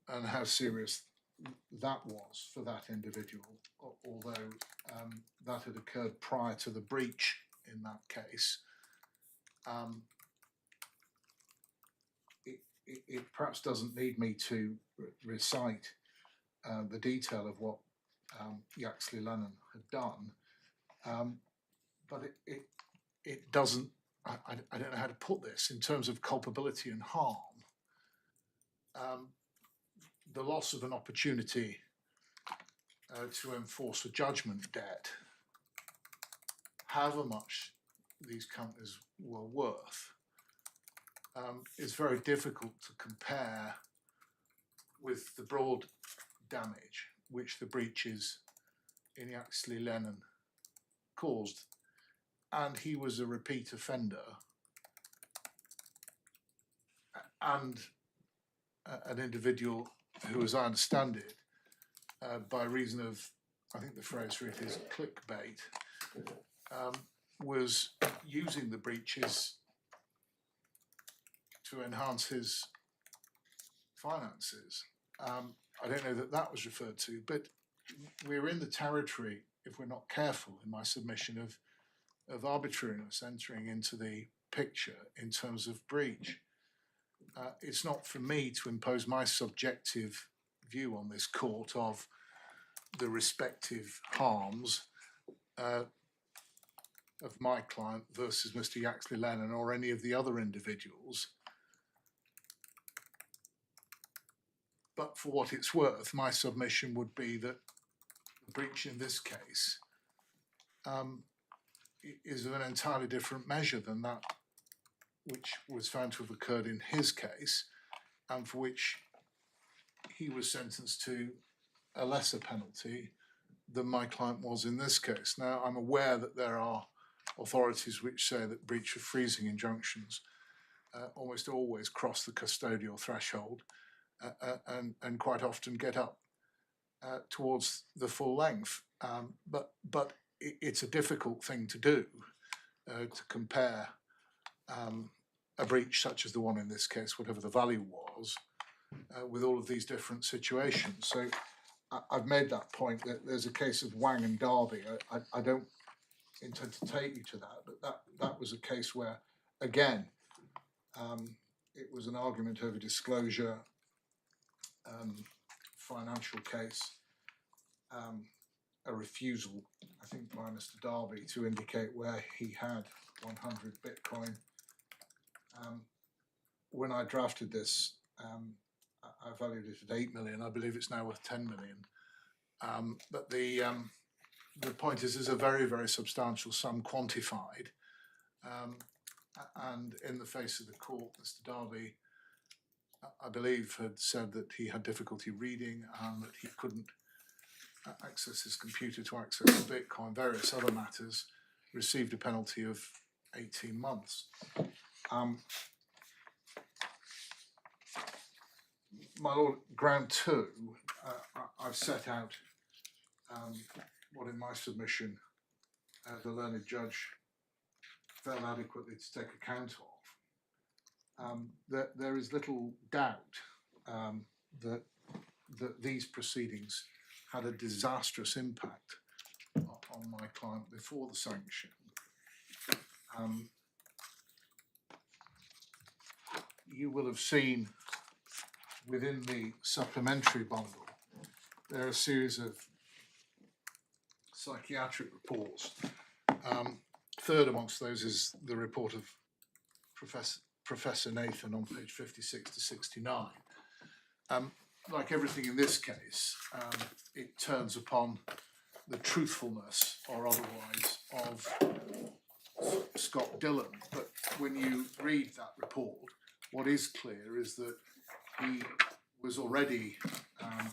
and how serious that was for that individual, although that had occurred prior to the breach in that case. It perhaps doesn't need me to recite the detail of what Yaxley Lennon had done, but it doesn't, I don't know how to put this in terms of culpability and harm. The loss of an opportunity to enforce a judgment debt, however much these companies were worth, is very difficult to compare with the broad damage which the breaches in Yaxley Lennon caused. And he was a repeat offender and an individual who, as I understand it, by reason of, I think the phrase for it is clickbait, was using the breaches to enhance his finances. I don't know that that was referred to, but we're in the territory, if we're not careful in my submission, of arbitrariness entering into the picture in terms of breach. It's not for me to impose my subjective view on this court of the respective harms of my client versus Mr Yaxley Lennon or any of the other individuals. But for what it's worth, my submission would be that the breach in this case is of an entirely different measure than that which was found to have occurred in his case, and for which he was sentenced to a lesser penalty than my client was in this case. Now, I'm aware that there are authorities which say that breach of freezing injunctions almost always cross the custodial threshold and quite often get up towards the full length. But it's a difficult thing to do, to compare a breach such as the one in this case, whatever the value was, with all of these different situations. So I've made that point that there's a case of Wang and Derby. I don't intend to take you to that, but that was a case where, again, it was an argument over disclosure, financial case, a refusal, I think, by Mr Derby to indicate where he had 100 Bitcoin. When I drafted this, I valued it at 8 million. I believe it's now worth 10 million. But the point is, there's a very, very substantial sum quantified. And in the face of the court, Mr Derby, I believe, had said that he had difficulty reading and that he couldn't access his computer to access the Bitcoin, various other matters, received a penalty of 18 months. My Lord, ground two, I've set out what in my submission the learned judge felt adequately to take account of. There is little doubt that these proceedings had a disastrous impact on my client before the sanction. You will have seen within the supplementary bundle there are a series of psychiatric reports. Third amongst those is the report of Professor Nathan on page 56 to 69. Like everything in this case, it turns upon the truthfulness or otherwise of Scott Dillon. But when you read that report, what is clear is that he was already a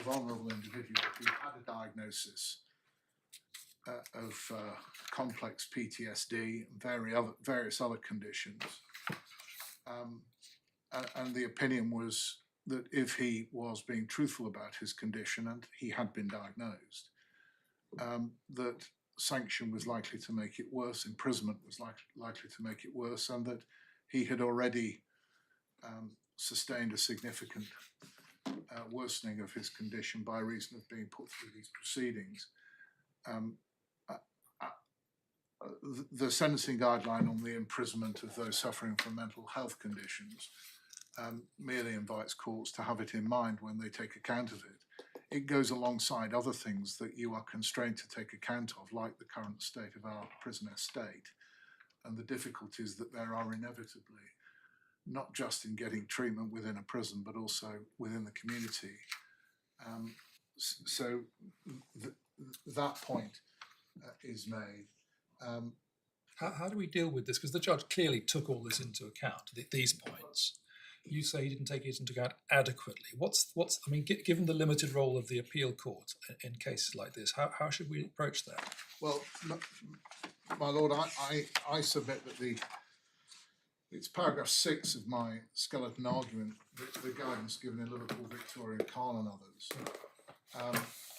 vulnerable individual who had a diagnosis of complex PTSD and various other conditions. And the opinion was that if he was being truthful about his condition and he had been diagnosed, that sanction was likely to make it worse, imprisonment was likely to make it worse, and that he had already sustained a significant worsening of his condition by reason of being put through these proceedings. The sentencing guideline on the imprisonment of those suffering from mental health conditions merely invites courts to have it in mind when they take account of it. It goes alongside other things that you are constrained to take account of, like the current state of our prison estate and the difficulties that there are inevitably, not just in getting treatment within a prison, but also within the community. So that point is made. How do we deal with this? Because the judge clearly took all this into account, these points. You say he didn't take it into account adequately. I mean, given the limited role of the appeal court in cases like this, how should we approach that? Well, my Lord, I submit that it's paragraph 6 of my skeleton argument, the guidance given in Liverpool, Victoria, Khan and others.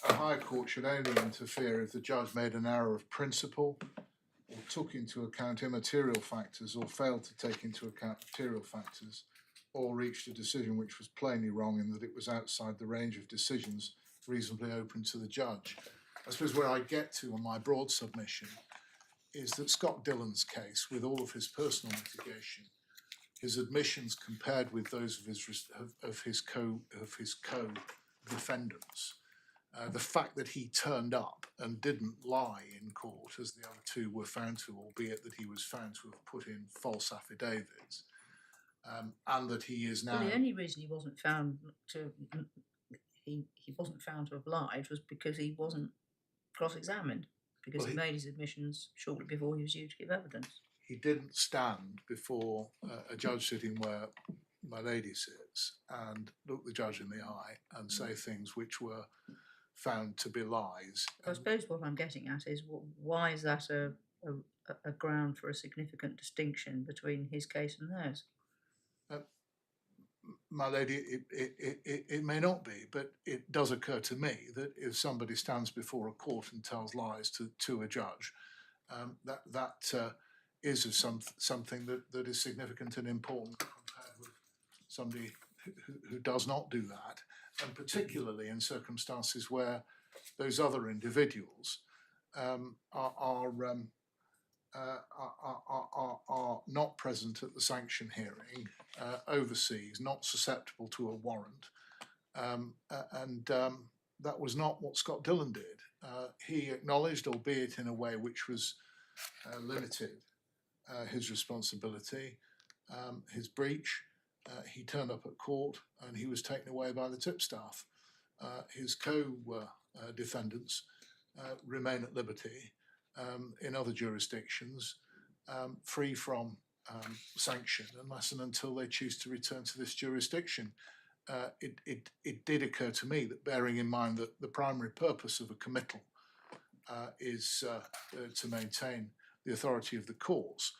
A higher court should only interfere if the judge made an error of principle or took into account immaterial factors or failed to take into account material factors or reached a decision which was plainly wrong in that it was outside the range of decisions reasonably open to the judge. I suppose where I get to on my broad submission is that Scott Dillon's case, with all of his personal mitigation, his admissions compared with those of his co-defendants, the fact that he turned up and didn't lie in court as the other two were found to, albeit that he was found to have put in false affidavits, and that he is now. Well, the only reason he wasn't found to have lied was because he wasn't cross-examined, because he made his admissions shortly before he was due to give evidence. He didn't stand before a judge sitting where my lady sits and look the judge in the eye and say things which were found to be lies. I suppose what I'm getting at is, why is that a a ground for a significant distinction between his case and theirs? My lady, it may not be, but it does occur to me that if somebody stands before a court and tells lies to a judge, that is of something that is significant and important compared with somebody who does not do that, and particularly in circumstances where those other individuals are not present at the sanction hearing, overseas, not susceptible to a warrant, and that was not what Scott Dillon did. He acknowledged, albeit in a way which was limited, his responsibility, his breach. He turned up at court and he was taken away by the tipstaff. His co-defendants remain at liberty in other jurisdictions, free from sanction unless and until they choose to return to this jurisdiction. It did occur to me that, bearing in mind that the primary purpose of a committal is to maintain the authority of the courts,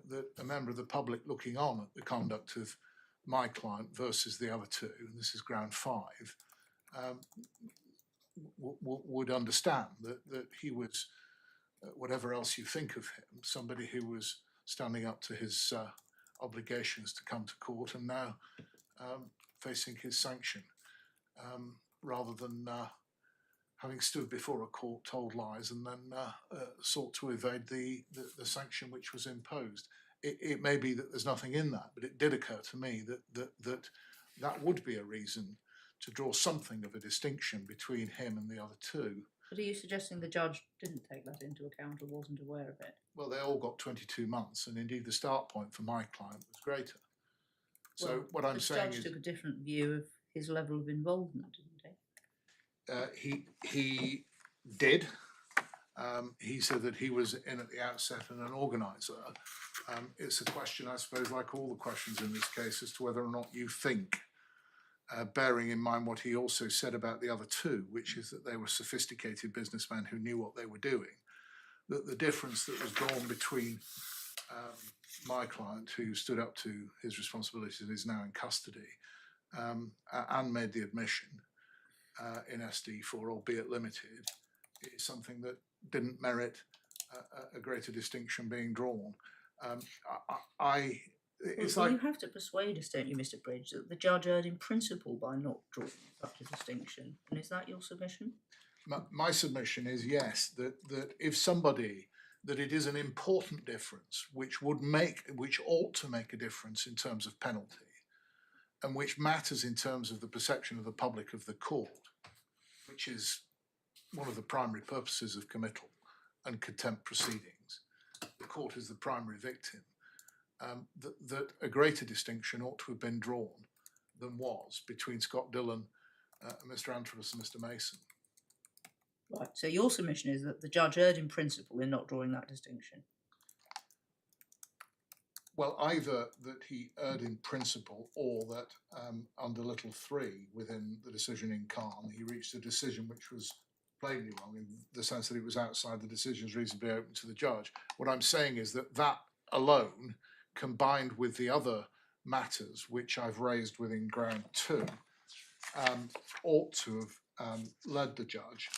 that a member of the public looking on at the conduct of my client versus the other two, and this is ground 5, would understand that he was, whatever else you think of him, somebody who was standing up to his obligations to come to court and now facing his sanction, rather than having stood before a court, told lies, and then sought to evade the sanction which was imposed. It may be that there's nothing in that, but it did occur to me that would be a reason to draw something of a distinction between him and the other two. But are you suggesting the judge didn't take that into account or wasn't aware of it? Well, they all got 22 months, and indeed the start point for my client was greater. So Well, what I'm saying the is, judge took a different view of his level of involvement, didn't he? he did. He said that he was in at the outset and an organiser. It's a question, I suppose, like all the questions in this case, as to whether or not you think, bearing in mind what he also said about the other two, which is that they were sophisticated businessmen who knew what they were doing, that the difference that was drawn between my client, who stood up to his responsibilities and is now in custody, and made the admission in SD4, albeit limited, is something that didn't merit a greater distinction being drawn. It's Well, like, you have to persuade us, don't you, Mr. Bridge, that the judge erred in principle by not drawing such a distinction. And is that your submission? my submission is yes, that if somebody, that it is an important difference which ought to make a difference in terms of penalty, and which matters in terms of the perception of the public of the court, which is one of the primary purposes of committal and contempt proceedings. The court is the primary victim. That a greater distinction ought to have been drawn than was between Scott Dillon, Mr Antrobus and Mr Mason. Right, so your submission is that the judge erred in principle in not drawing that distinction. Well, either that he erred in principle, or that under little 3 within the decision in Khan, he reached a decision which was plainly wrong, in the sense that it was outside the decisions reasonably open to the judge. What I'm saying is that alone, combined with the other matters which I've raised within ground 2, ought to have led the judge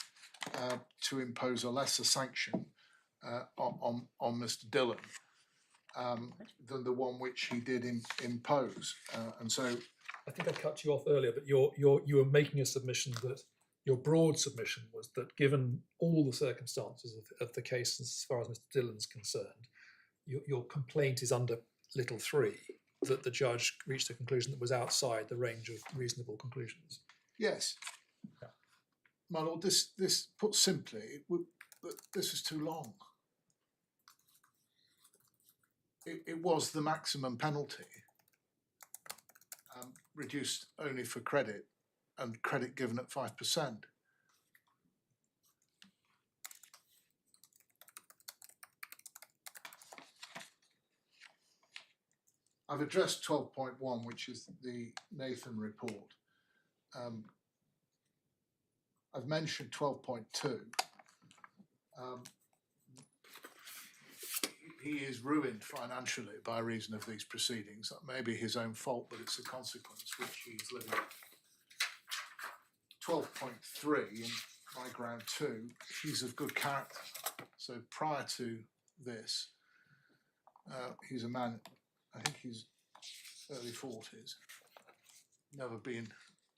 to impose a lesser sanction on Mr Dillon than the one which he did impose. And so, I think I cut you off earlier, but you were making a submission that your broad submission was that, given all the circumstances of the case as far as Mr Dillon's concerned, your complaint is under little 3, that the judge reached a conclusion that was outside the range of reasonable conclusions. yes. Yeah. My lord, this put simply, this was too long. It was the maximum penalty, reduced only for credit, and credit given at 5%. I've addressed 12.1, which is the Nathan report. I've mentioned 12.2. he is ruined financially by reason of these proceedings. That may be his own fault, but it's a consequence which he's living with. 12.3 in my ground 2, he's of good character. So prior to this, he's a man, I think he's early 40s, never been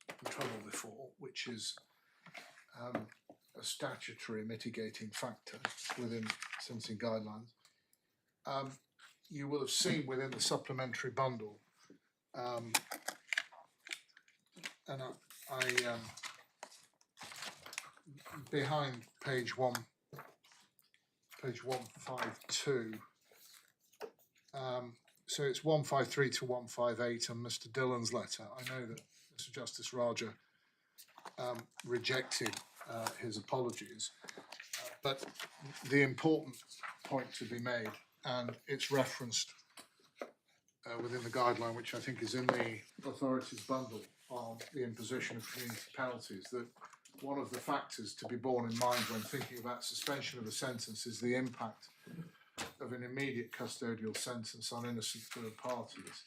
in trouble before, which is a statutory mitigating factor within sentencing guidelines. You will have seen within the supplementary bundle, and I behind page 152. So it's 153 to 158 on Mr. Dillon's letter. I know that Mr. Justice Rajah rejected his apologies, but the important point to be made, and it's referenced within the guideline, which I think is in the authorities bundle on the imposition of community penalties, that one of the factors to be borne in mind when thinking about suspension of a sentence is the impact of an immediate custodial sentence on innocent third parties.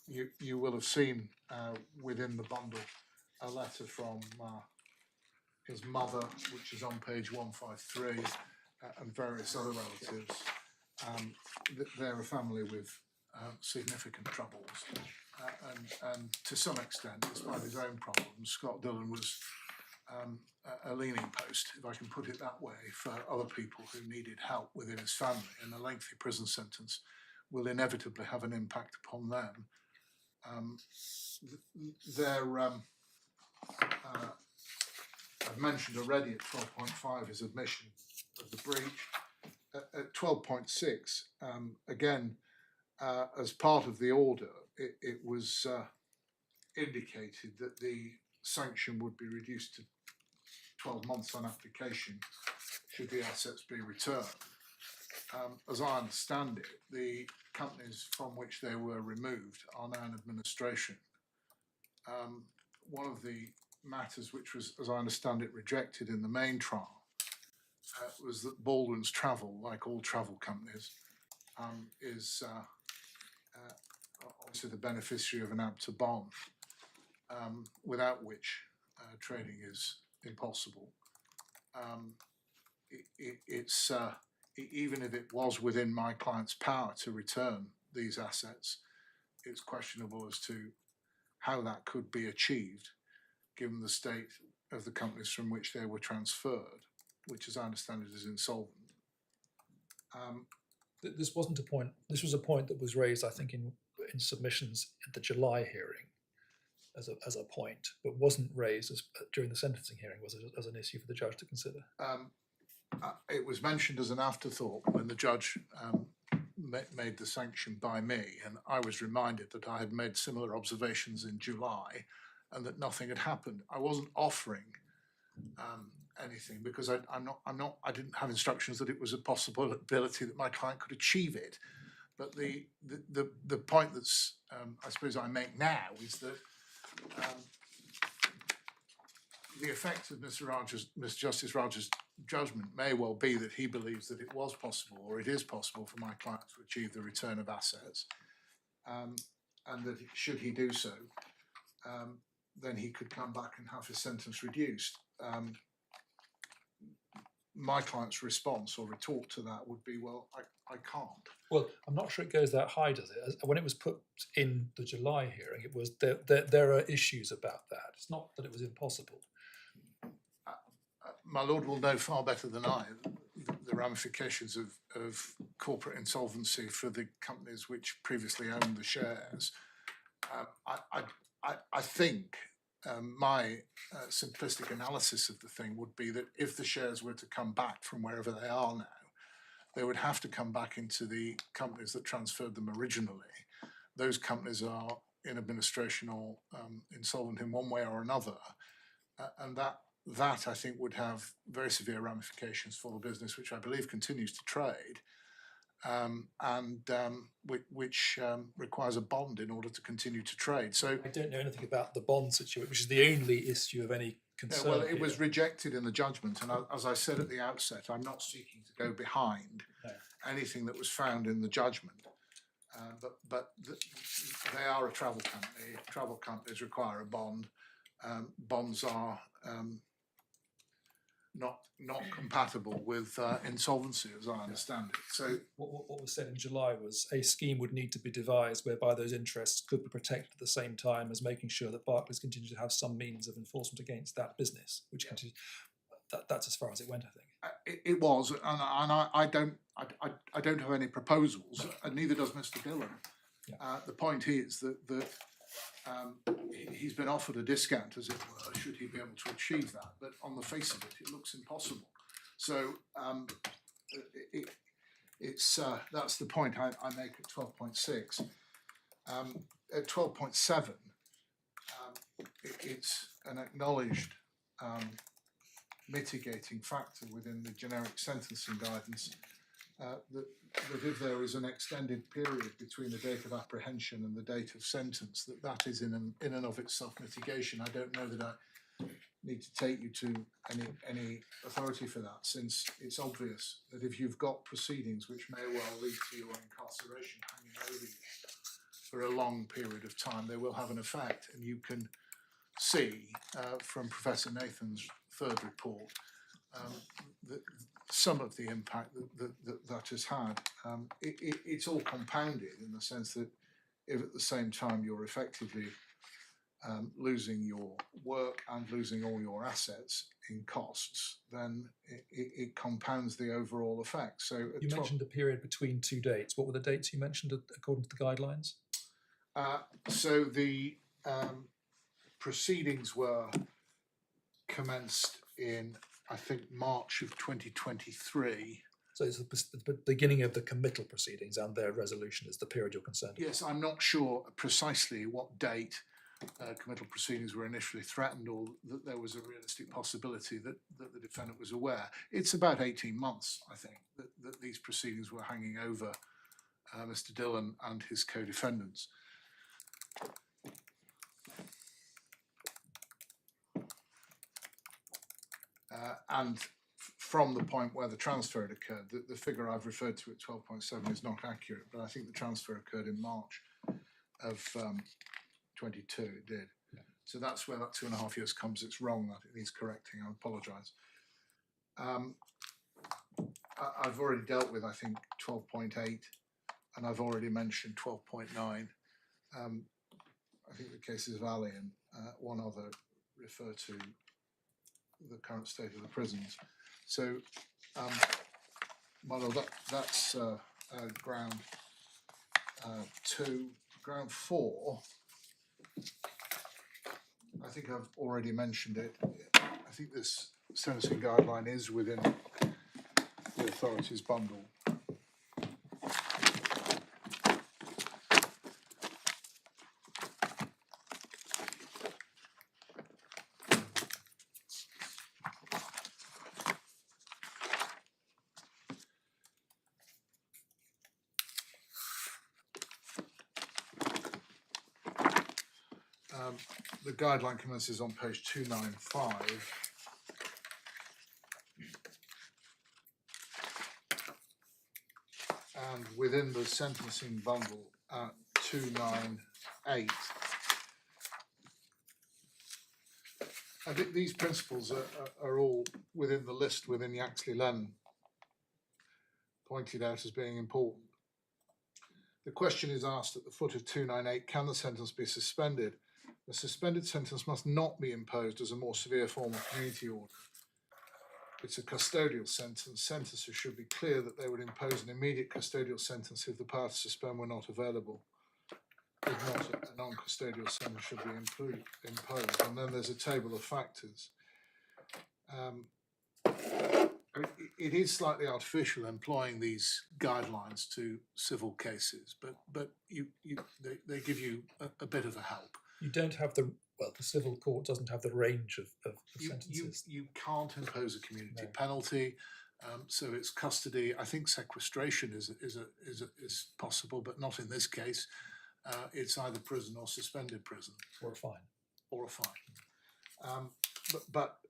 You will have seen within the bundle a letter from his mother, which is on page 153, and various other relatives. They're a family with significant troubles, and to some extent, despite his own problems, Scott Dillon was a leaning post, if I can put it that way, for other people who needed help within his family, and a lengthy prison sentence will inevitably have an impact upon them. I've mentioned already at 12.5 his admission of the breach. At 12.6, again, as part of the order, it was indicated that the sanction would be reduced to 12 months on application should the assets be returned. As I understand it, the companies from which they were removed are now in administration. One of the matters which was, as I understand it, rejected in the main trial was that Baldwin's Travel, like all travel companies, is obviously the beneficiary of an ABTA bond, without which trading is impossible. It's even if it was within my client's power to return these assets, it's questionable as to how that could be achieved, given the state of the companies from which they were transferred, which, as I understand it, is insolvent. This wasn't a point. This was a point that was raised, I think, in submissions at the July hearing, as a point, but wasn't raised during the sentencing hearing. Was it as an issue for the judge to consider? It was mentioned as an afterthought when the judge made the sanction by me, and I was reminded that I had made similar observations in July, and that nothing had happened. I wasn't offering anything because I didn't have instructions that it was a possibility that my client could achieve it. But the point that's I suppose I make now is that the effect of Mr. Justice Rajah's judgment may well be that he believes that it was possible, or it is possible, for my client to achieve the return of assets, and that should he do so, then he could come back and have his sentence reduced. My client's response or retort to that would be, well, I can't. Well, I'm not sure it goes that high, does it? When it was put in the July hearing, it was there are issues about that. It's not that it was impossible. My lord will know far better than I the ramifications of corporate insolvency for the companies which previously owned the shares. I think my simplistic analysis of the thing would be that if the shares were to come back from wherever they are now, they would have to come back into the companies that transferred them originally. Those companies are in administration or insolvent in one way or another, and that I think would have very severe ramifications for the business, which I believe continues to trade, which requires a bond in order to continue to trade. So I don't know anything about the bond situation, which is the only issue of any concern. well, it was rejected in the judgment, and as I said at the outset, I'm not seeking to go behind No. anything that was found in the judgment. They are a travel company. Travel companies require a bond. Bonds are not compatible with insolvency, as I understand it. So what was said in July was a scheme would need to be devised whereby those interests could be protected at the same time as making sure that Barclays continued to have some means of enforcement against that business, which that's as far as it went, I think. it was, and I don't have any proposals, and neither does Mr Dillon. Yeah. The point is that he's been offered a discount, as it were, should he be able to achieve that. But on the face of it, it looks impossible. So that's the point I make at 12.6. At 12.7, it's an acknowledged mitigating factor within the generic sentencing guidance that if there is an extended period between the date of apprehension and the date of sentence, that is in and of itself mitigation. I don't know that I need to take you to any authority for that, since it's obvious that if you've got proceedings which may well lead to your incarceration hanging over you for a long period of time, they will have an effect. And you can see from Professor Nathan's third report that some of the impact that has had. It's all compounded in the sense that if at the same time you're effectively losing your work and losing all your assets in costs, then it compounds the overall effect. So you mentioned a period between two dates. What were the dates you mentioned according to the guidelines? So the proceedings were commenced in, I think, March of 2023. So it's the beginning of the committal proceedings and their resolution is the period you're concerned about. Yes, I'm not sure precisely what date committal proceedings were initially threatened, or that there was a realistic possibility that the defendant was aware. It's about 18 months, I think, that these proceedings were hanging over Mr Dillon and his co-defendants. And from the point where the transfer had occurred, the figure I've referred to at 12.7 is not accurate, but I think the transfer occurred in March of 22, it did. Yeah. So that's where that 2.5 years comes. It's wrong, that it needs correcting. I apologise. I've already dealt with, I think, 12.8, and I've already mentioned 12.9. I think the cases of Ali and one other refer to the current state of the prisons. So, Milo, that's ground 2. Ground 4, I think I've already mentioned it. I think this sentencing guideline is within the authorities bundle. The guideline commences on page 295. And within the sentencing bundle at 298. I think these principles are all within the list within Yaxley-Lennon, pointed out as being important. The question is asked at the foot of 298, can the sentence be suspended? The suspended sentence must not be imposed as a more severe form of community order. It's a custodial sentence. Sentencers should be clear that they would impose an immediate custodial sentence if the power to suspend were not available. If not, a non-custodial sentence should be imposed. And then there's a table of factors. It is slightly artificial employing these guidelines to civil cases, but they give you a bit of a help. You don't have the civil court doesn't have the range of sentences. You can't impose a community No. penalty, so it's custody. I think sequestration is possible, but not in this case. It's either prison or suspended prison, Or a fine. or a fine. But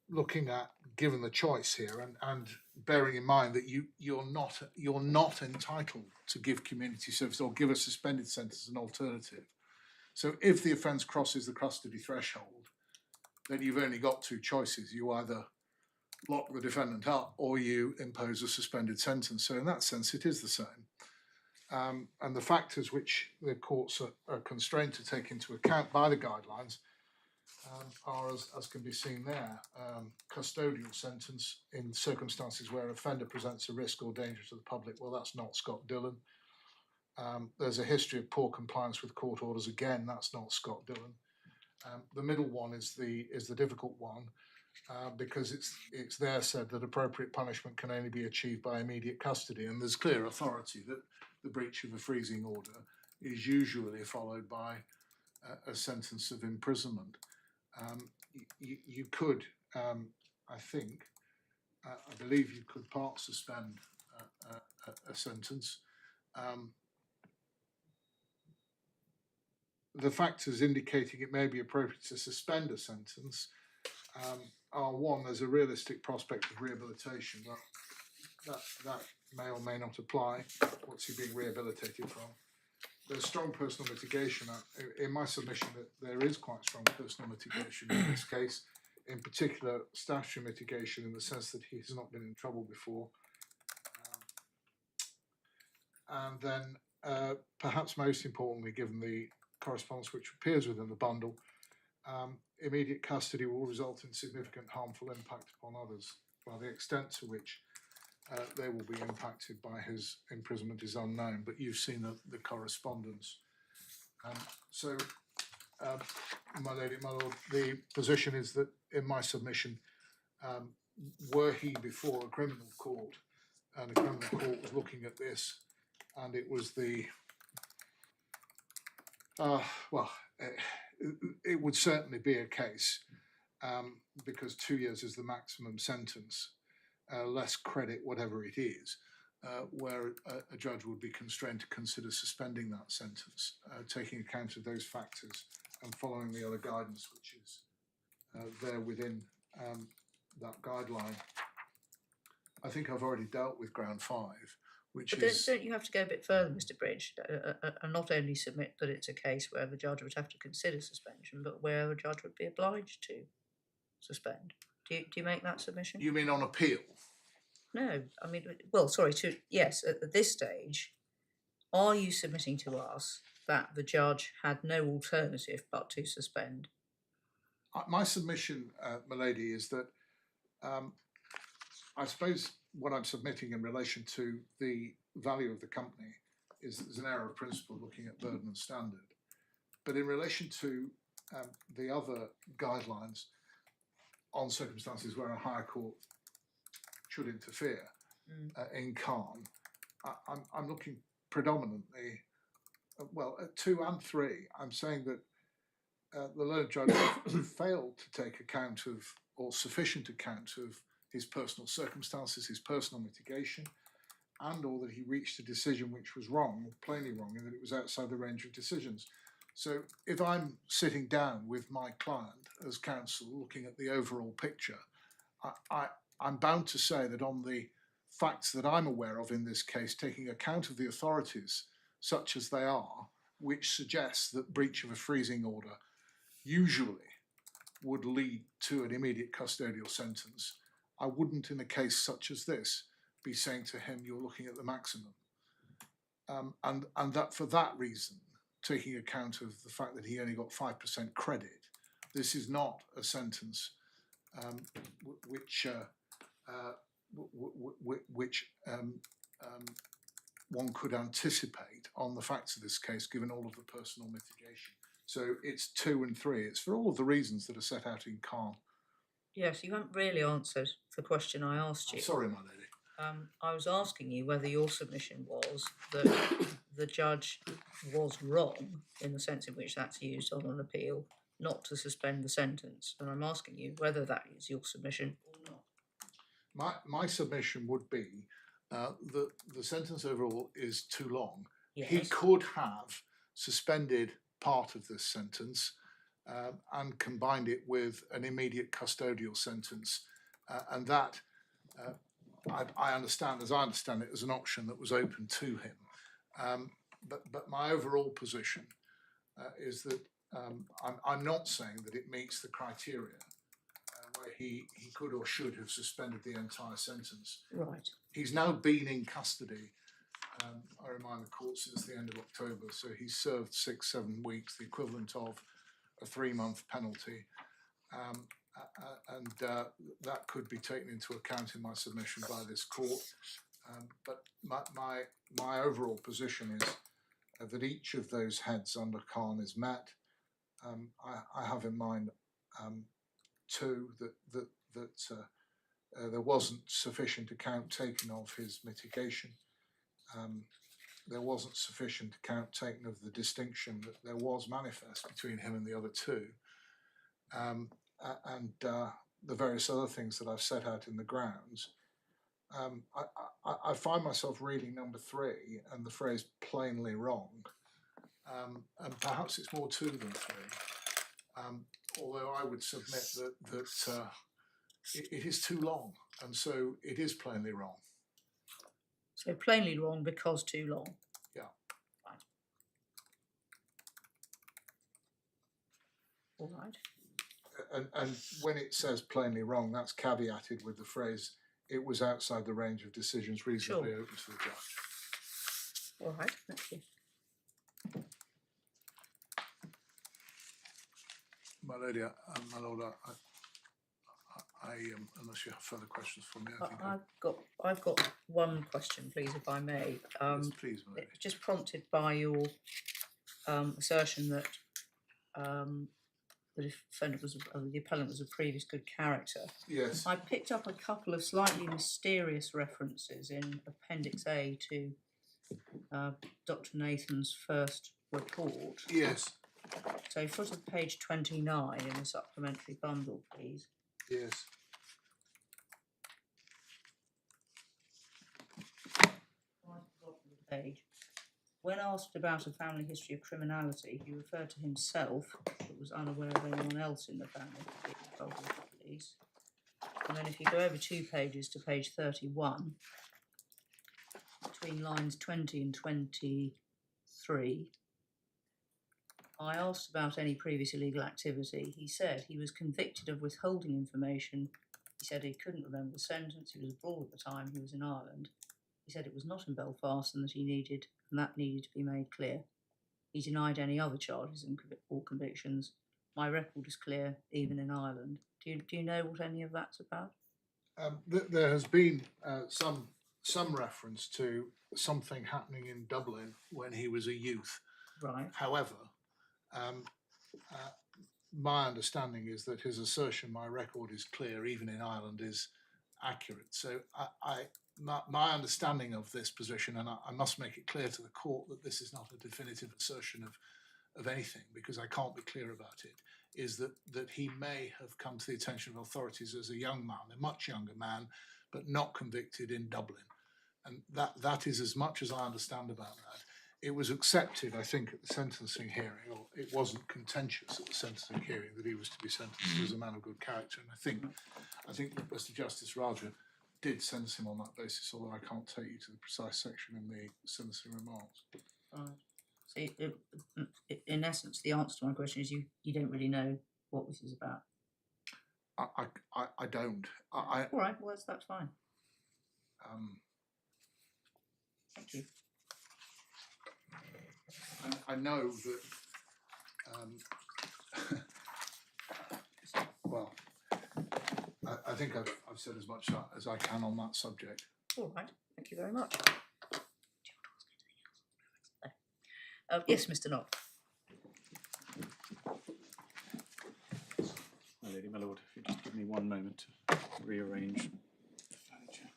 looking at, given the choice here, and bearing in mind that you're not entitled to give community service or give a suspended sentence as an alternative. So if the offence crosses the custody threshold, then you've only got two choices. You either lock the defendant up or you impose a suspended sentence. So in that sense, it is the same. And the factors which the courts are constrained to take into account by the guidelines are, as can be seen there, custodial sentence in circumstances where offender presents a risk or danger to the public. Well, that's not Scott Dillon. There's a history of poor compliance with court orders. Again, that's not Scott Dillon. The middle one is the difficult one because it's there said that appropriate punishment can only be achieved by immediate custody, and there's clear authority that the breach of a freezing order is usually followed by a sentence of imprisonment. You could, I believe you could part suspend a sentence. The factors indicating it may be appropriate to suspend a sentence are one, there's a realistic prospect of rehabilitation. That may or may not apply. What's he being rehabilitated from? There's strong personal mitigation. In my submission, that there is quite strong personal mitigation in this case, in particular statutory mitigation in the sense that he has not been in trouble before. And then perhaps most importantly, given the correspondence which appears within the bundle, immediate custody will result in significant harmful impact upon others, while the extent to which they will be impacted by his imprisonment is unknown, but you've seen the correspondence. So, my lady, my lord, the position is that in my submission, were he before a criminal court, and the criminal court was looking at this, and it was the, it would certainly be a case, because 2 years is the maximum sentence, less credit, whatever it is, where a judge would be constrained to consider suspending that sentence, taking account of those factors and following the other guidance which is there within that guideline. I think I've already dealt with ground 5, which but is... don't you have to go a bit further, Mr Bridge, and not only submit that it's a case where the judge would have to consider suspension, but where the judge would be obliged to suspend? Do you make that submission? You mean on appeal? No, I mean, well, sorry, yes, at this stage, are you submitting to us that the judge had no alternative but to suspend? My submission, my lady, is that I suppose what I'm submitting in relation to the value of the company is an error of principle looking at burden and standard. But in relation to the other guidelines on circumstances where a higher court should interfere in Khan, I'm looking predominantly, at 2 and 3, I'm saying that the learned judge failed to take account of, or sufficient account of, his personal circumstances, his personal mitigation, and or that he reached a decision which was wrong, plainly wrong, and that it was outside the range of decisions. So if I'm sitting down with my client as counsel looking at the overall picture, I'm bound to say that on the facts that I'm aware of in this case, taking account of the authorities such as they are, which suggests that breach of a freezing order usually would lead to an immediate custodial sentence, I wouldn't, in a case such as this, be saying to him, you're looking at the maximum. And that for that reason, taking account of the fact that he only got 5% credit, this is not a sentence which one could anticipate on the facts of this case, given all of the personal mitigation. So it's 2 and 3. It's for all of the reasons that are set out in Khan. Yes, you haven't really answered the question I asked you. I'm sorry, my lady. I was asking you whether your submission was that the judge was wrong, in the sense in which that's used on an appeal, not to suspend the sentence. And I'm asking you whether that is your submission or not. My submission would be that the sentence overall is too long. Yes. He could have suspended part of this sentence and combined it with an immediate custodial sentence, and that I understand, as I understand it, as an option that was open to him. But my overall position is that I'm not saying that it meets the criteria where he could or should have suspended the entire sentence. Right. He's now been in custody, I remind the court, since the end of October, so he's served 6-7 weeks, the equivalent of a 3-month penalty, and that could be taken into account in my submission by this court. But my overall position is that each of those heads under Khan is met. I have in mind two, that there wasn't sufficient account taken of his mitigation. There wasn't sufficient account taken of the distinction that there was manifest between him and the other two, and the various other things that I've set out in the grounds. I find myself reading number 3 and the phrase plainly wrong, and perhaps it's more 2 than 3, although I would submit that it is too long, and so it is plainly wrong. So plainly wrong because too long. Yeah. Right. All right. And when it says plainly wrong, that's caveated with the phrase, it was outside the range of decisions reasonably open to the judge. All right, thank you. My lady, my lord, I unless you have further questions for me, I think I've got one question, please, if I may. yes, please, my lady. It's just prompted by your assertion that the defendant was, the appellant was a previous good character. Yes. I picked up a couple of slightly mysterious references in Appendix A to Dr. Nathan's first report. Yes. So foot of page 29 in the supplementary bundle, please. Yes. Right at the bottom of the page. When asked about a family history of criminality, he referred to himself, but was unaware of anyone else in the family being involved with the police. And then if you go over 2 pages to page 31, between lines 20 and 23, I asked about any previous illegal activity. He said he was convicted of withholding information. He said he couldn't remember the sentence. He was abroad at the time. He was in Ireland. He said it was not in Belfast and that that needed to be made clear. He denied any other charges or convictions. My record is clear, even in Ireland. Do you know what any of that's about? There has been some reference to something happening in Dublin when he was a youth. Right. However, my understanding is that his assertion, my record is clear, even in Ireland, is accurate. So my understanding of this position, and I must make it clear to the court that this is not a definitive assertion of anything, because I can't be clear about it, is that he may have come to the attention of authorities as a young man, a much younger man, but not convicted in Dublin. And that is as much as I understand about that. It was accepted, I think, at the sentencing hearing, or it wasn't contentious at the sentencing hearing that he was to be sentenced as a man of good character. And I think that Mr Justice Rajah did sentence him on that basis, although I can't take you to the precise section in the sentencing remarks. Right. So, in essence, the answer to my question is you don't really know what this is about. I don't. All right, well, that's fine. Thank you. I know that, well, I think I've said as much as I can on that subject. All right, thank you very much. Yes, Mr. Knott. My lady, my lord, if you just give me one moment to rearrange the furniture.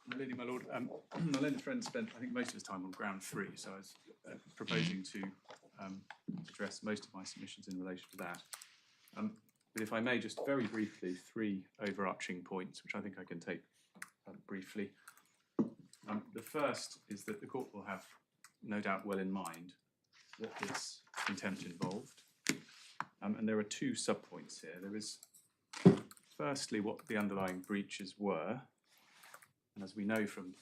My lady, my lord, my learned friend spent, I think, most of his time on ground 3, so I was proposing to address most of my submissions in relation to that. But if I may, just very briefly, 3 overarching points, which I think I can take briefly. The first is that the court will have no doubt well in mind what this contempt involved. And there are 2 sub-points here. There is, firstly, what the underlying breaches were. And as we know from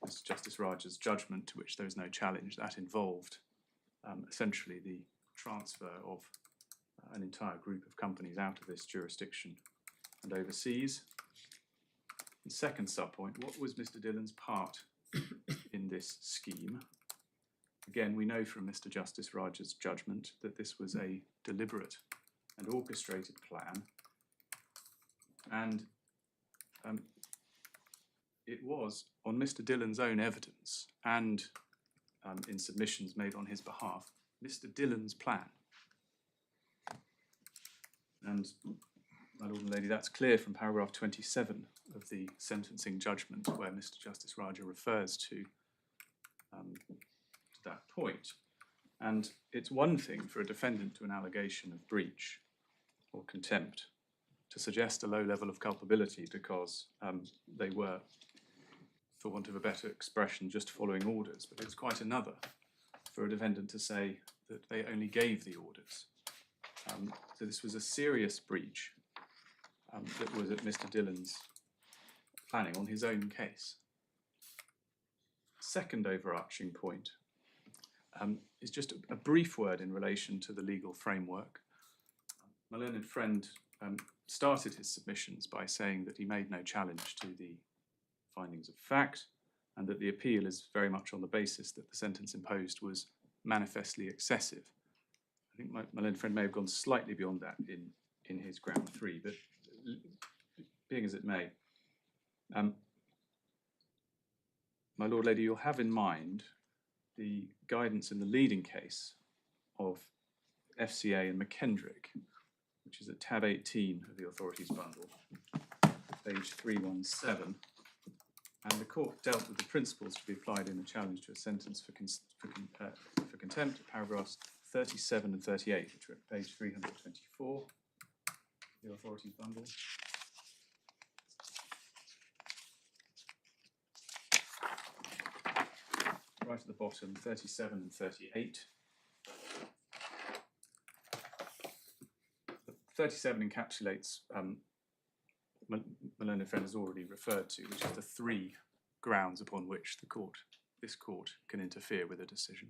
Mr Justice Rajah's judgment, to which there is no challenge, that involved essentially the transfer of an entire group of companies out of this jurisdiction and overseas. The second sub-point, what was Mr Dillon's part in this scheme? Again, we know from Mr Justice Rajah's judgment that this was a deliberate and orchestrated plan, and it was, on Mr Dillon's own evidence and in submissions made on his behalf, Mr Dillon's plan. And, my Lord and Lady, that's clear from paragraph 27 of the sentencing judgment, where Mr Justice Rajah refers to that point. And it's one thing for a defendant to an allegation of breach or contempt to suggest a low level of culpability because they were, for want of a better expression, just following orders. But it's quite another for a defendant to say that they only gave the orders. So this was a serious breach that was at Mr Dillon's planning on his own case. Second overarching point is just a brief word in relation to the legal framework. My learned friend started his submissions by saying that he made no challenge to the findings of fact, and that the appeal is very much on the basis that the sentence imposed was manifestly excessive. I think my learned friend may have gone slightly beyond that in his ground 3, but being as it may, my Lord Lady, you'll have in mind the guidance in the leading case of FCA and McKendrick, which is at tab 18 of the authorities bundle, page 317. And the court dealt with the principles to be applied in a challenge to a sentence for contempt, paragraphs 37 and 38, which are at page 324 of the authorities bundle. Right at the bottom, 37 and 38. 37 encapsulates my learned friend has already referred to, which is the 3 grounds upon which this court can interfere with a decision.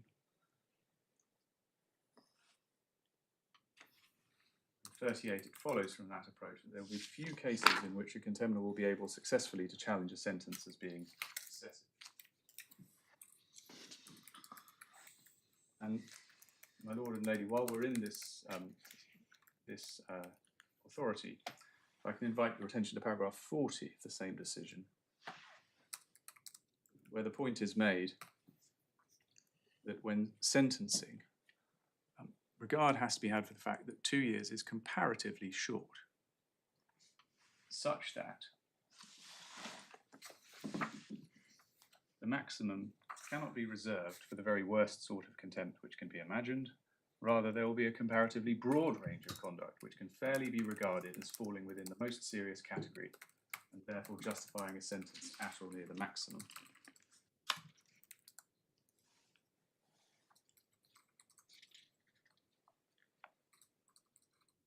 38, it follows from that approach that there will be few cases in which a contemner will be able successfully to challenge a sentence as being excessive. And my Lord and Lady, while we're in this authority, if I can invite your attention to paragraph 40 of the same decision, where the point is made that when sentencing, regard has to be had for the fact that 2 years is comparatively short, such that the maximum cannot be reserved for the very worst sort of contempt which can be imagined. Rather, there will be a comparatively broad range of conduct which can fairly be regarded as falling within the most serious category and therefore justifying a sentence at or near the maximum.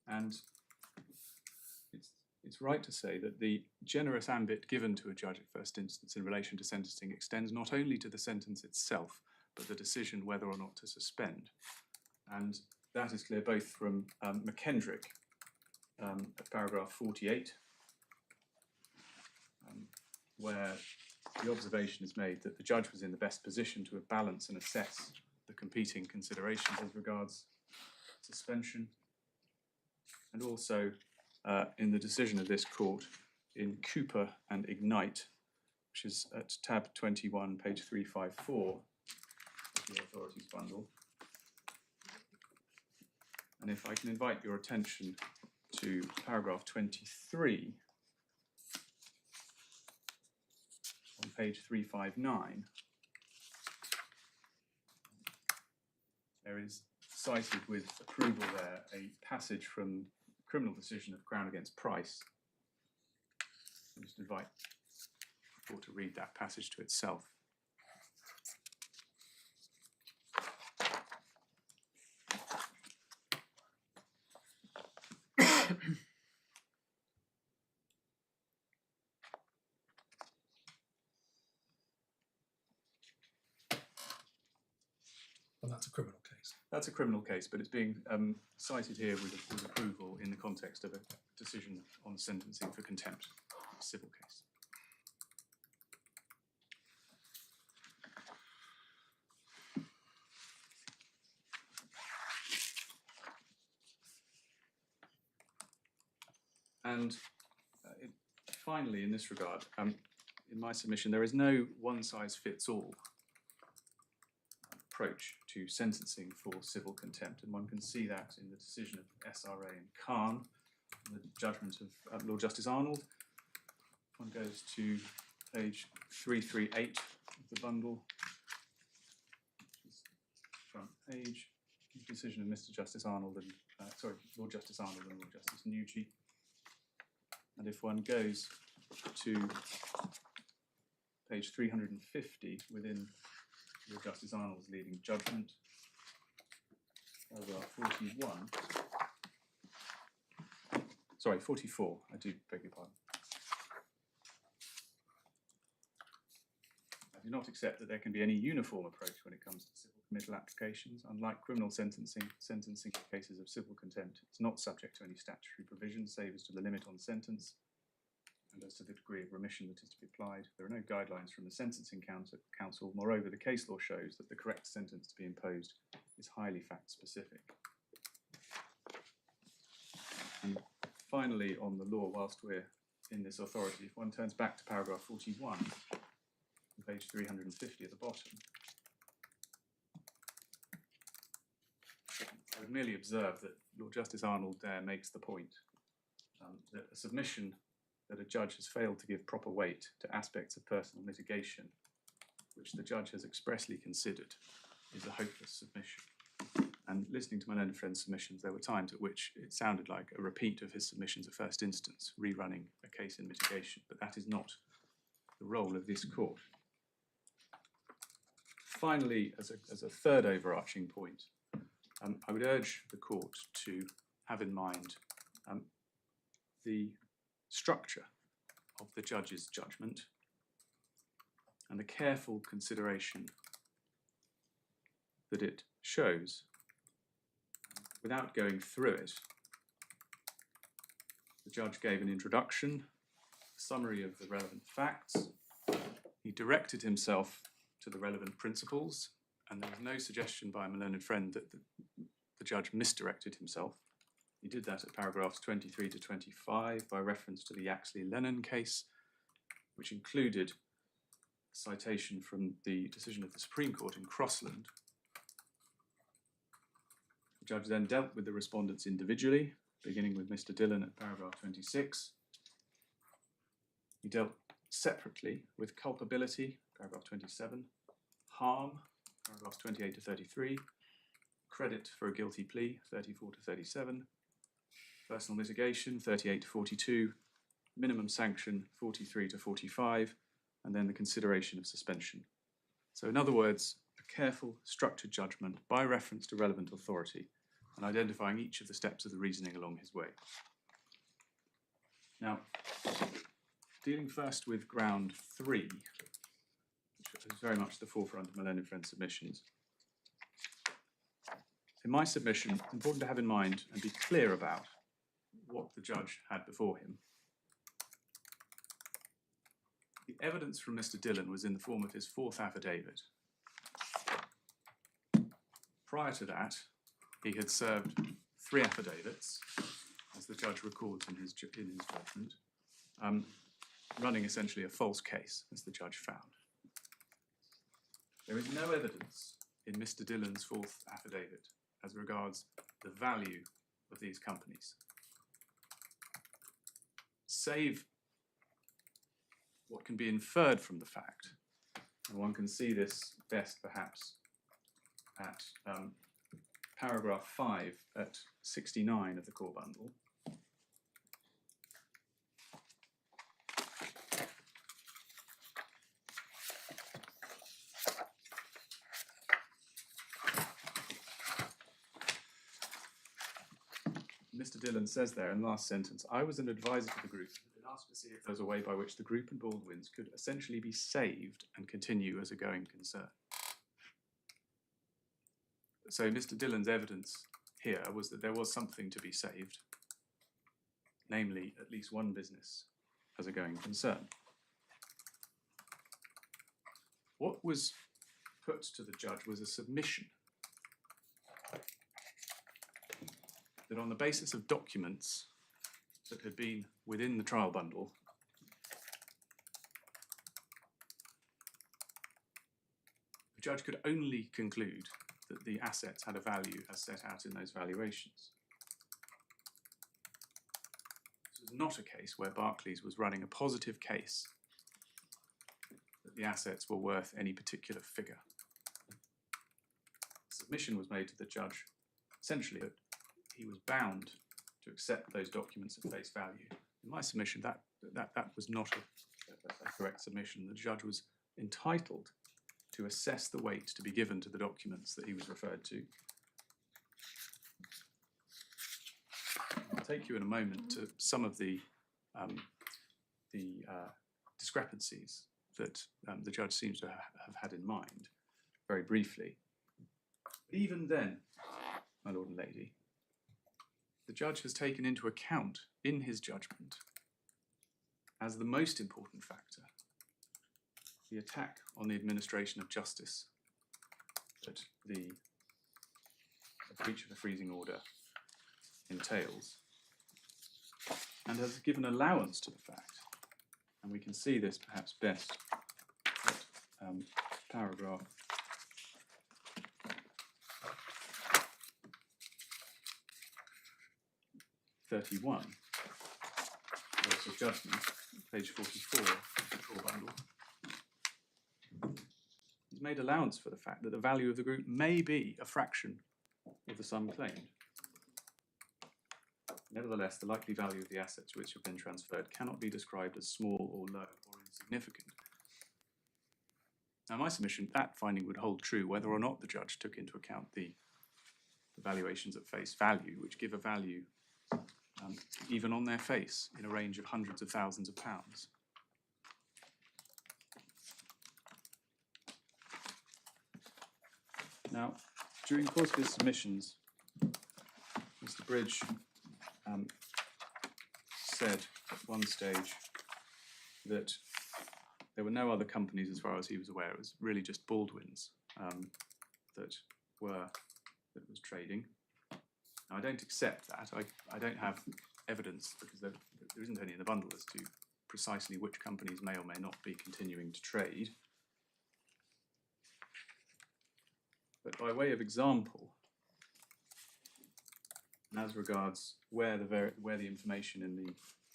And it's right to say that the generous ambit given to a judge at first instance in relation to sentencing extends not only to the sentence itself, but the decision whether or not to suspend. And that is clear both from McKendrick at paragraph 48, where the observation is made that the judge was in the best position to balance and assess the competing considerations as regards suspension, and also in the decision of this court in Cooper and Ignite, which is at tab 21, page 354 of the authorities bundle. And if I can invite your attention to paragraph 23 on page 359, there is cited with approval there a passage from criminal decision of Crown against Price. I just invite the court to read that passage to itself. And that's a criminal case. That's a criminal case, but it's being cited here with approval in the context of a decision on sentencing for contempt, a civil case. And finally, in this regard, in my submission, there is no one-size-fits-all approach to sentencing for civil contempt, and one can see that in the decision of SRA and Khan, the judgment of Lord Justice Arnold. One goes to page 338 of the bundle, which is front page, the decision of Mr Justice Arnold and Lord Justice Arnold and Lord Justice Nucci. And if one goes to page 350 within Lord Justice Arnold's leading judgment, paragraph 44, I do beg your pardon. I do not accept that there can be any uniform approach when it comes to civil committal applications. Unlike criminal sentencing in cases of civil contempt is not subject to any statutory provision save as to the limit on sentence and as to the degree of remission that is to be applied. There are no guidelines from the Sentencing Council. Moreover, the case law shows that the correct sentence to be imposed is highly fact-specific. And finally, on the law, whilst we're in this authority, if one turns back to paragraph 41, on page 350 at the bottom, I would merely observe that Lord Justice Arnold there makes the point that a submission that a judge has failed to give proper weight to aspects of personal mitigation, which the judge has expressly considered, is a hopeless submission. And listening to my learned friend's submissions, there were times at which it sounded like a repeat of his submissions at first instance, rerunning a case in mitigation, but that is not the role of this court. Finally, as a third overarching point, I would urge the court to have in mind the structure of the judge's judgment and the careful consideration that it shows. Without going through it, the judge gave an introduction, a summary of the relevant facts. He directed himself to the relevant principles, and there was no suggestion by my learned friend that the judge misdirected himself. He did that at paragraphs 23 to 25 by reference to the Yaxley-Lennon case, which included a citation from the decision of the Supreme Court in Crossland. The judge then dealt with the respondents individually, beginning with Mr Dillon at paragraph 26. He dealt separately with culpability, paragraph 27, harm, paragraphs 28 to 33, credit for a guilty plea, 34 to 37, personal mitigation, 38 to 42, minimum sanction, 43 to 45, and then the consideration of suspension. So in other words, a careful, structured judgment by reference to relevant authority and identifying each of the steps of the reasoning along his way. Now, dealing first with ground 3, which is very much the forefront of my learned friend's submissions. In my submission, it's important to have in mind and be clear about what the judge had before him. The evidence from Mr Dillon was in the form of his 4th affidavit. Prior to that, he had served 3 affidavits, as the judge records in his judgment, running essentially a false case, as the judge found. There is no evidence in Mr Dillon's 4th affidavit as regards the value of these companies, save what can be inferred from the fact, and one can see this best perhaps at paragraph 5 at 69 of the core bundle. Mr. Dillon says there in the last sentence, I was an advisor to the group and asked to see if there was a way by which the group and Baldwin's could essentially be saved and continue as a going concern. So Mr. Dillon's evidence here was that there was something to be saved, namely at least one business as a going concern. What was put to the judge was a submission that on the basis of documents that had been within the trial bundle, the judge could only conclude that the assets had a value as set out in those valuations. This was not a case where Barclays was running a positive case that the assets were worth any particular figure. Submission was made to the judge essentially that he was bound to accept those documents at face value. In my submission, that was not a correct submission. The judge was entitled to assess the weight to be given to the documents that he was referred to. I'll take you in a moment to some of the discrepancies that the judge seems to have had in mind, very briefly. But even then, my lord and lady, the judge has taken into account in his judgment as the most important factor the attack on the administration of justice that the breach of the freezing order entails, and has given allowance to the fact, and we can see this perhaps best at paragraph 31 of the judgment, page 44 of the core bundle. He's made allowance for the fact that the value of the group may be a fraction of the sum claimed. Nevertheless, the likely value of the assets which have been transferred cannot be described as small or low or insignificant. Now, my submission, that finding would hold true whether or not the judge took into account the valuations at face value, which give a value even on their face in a range of hundreds of thousands of pounds. Now, during the course of his submissions, Mr. Bridge said at one stage that there were no other companies as far as he was aware. It was really just Baldwin's that was trading. Now, I don't accept that. I don't have evidence, because there isn't any in the bundle, as to precisely which companies may or may not be continuing to trade. But by way of example, and as regards where the information in the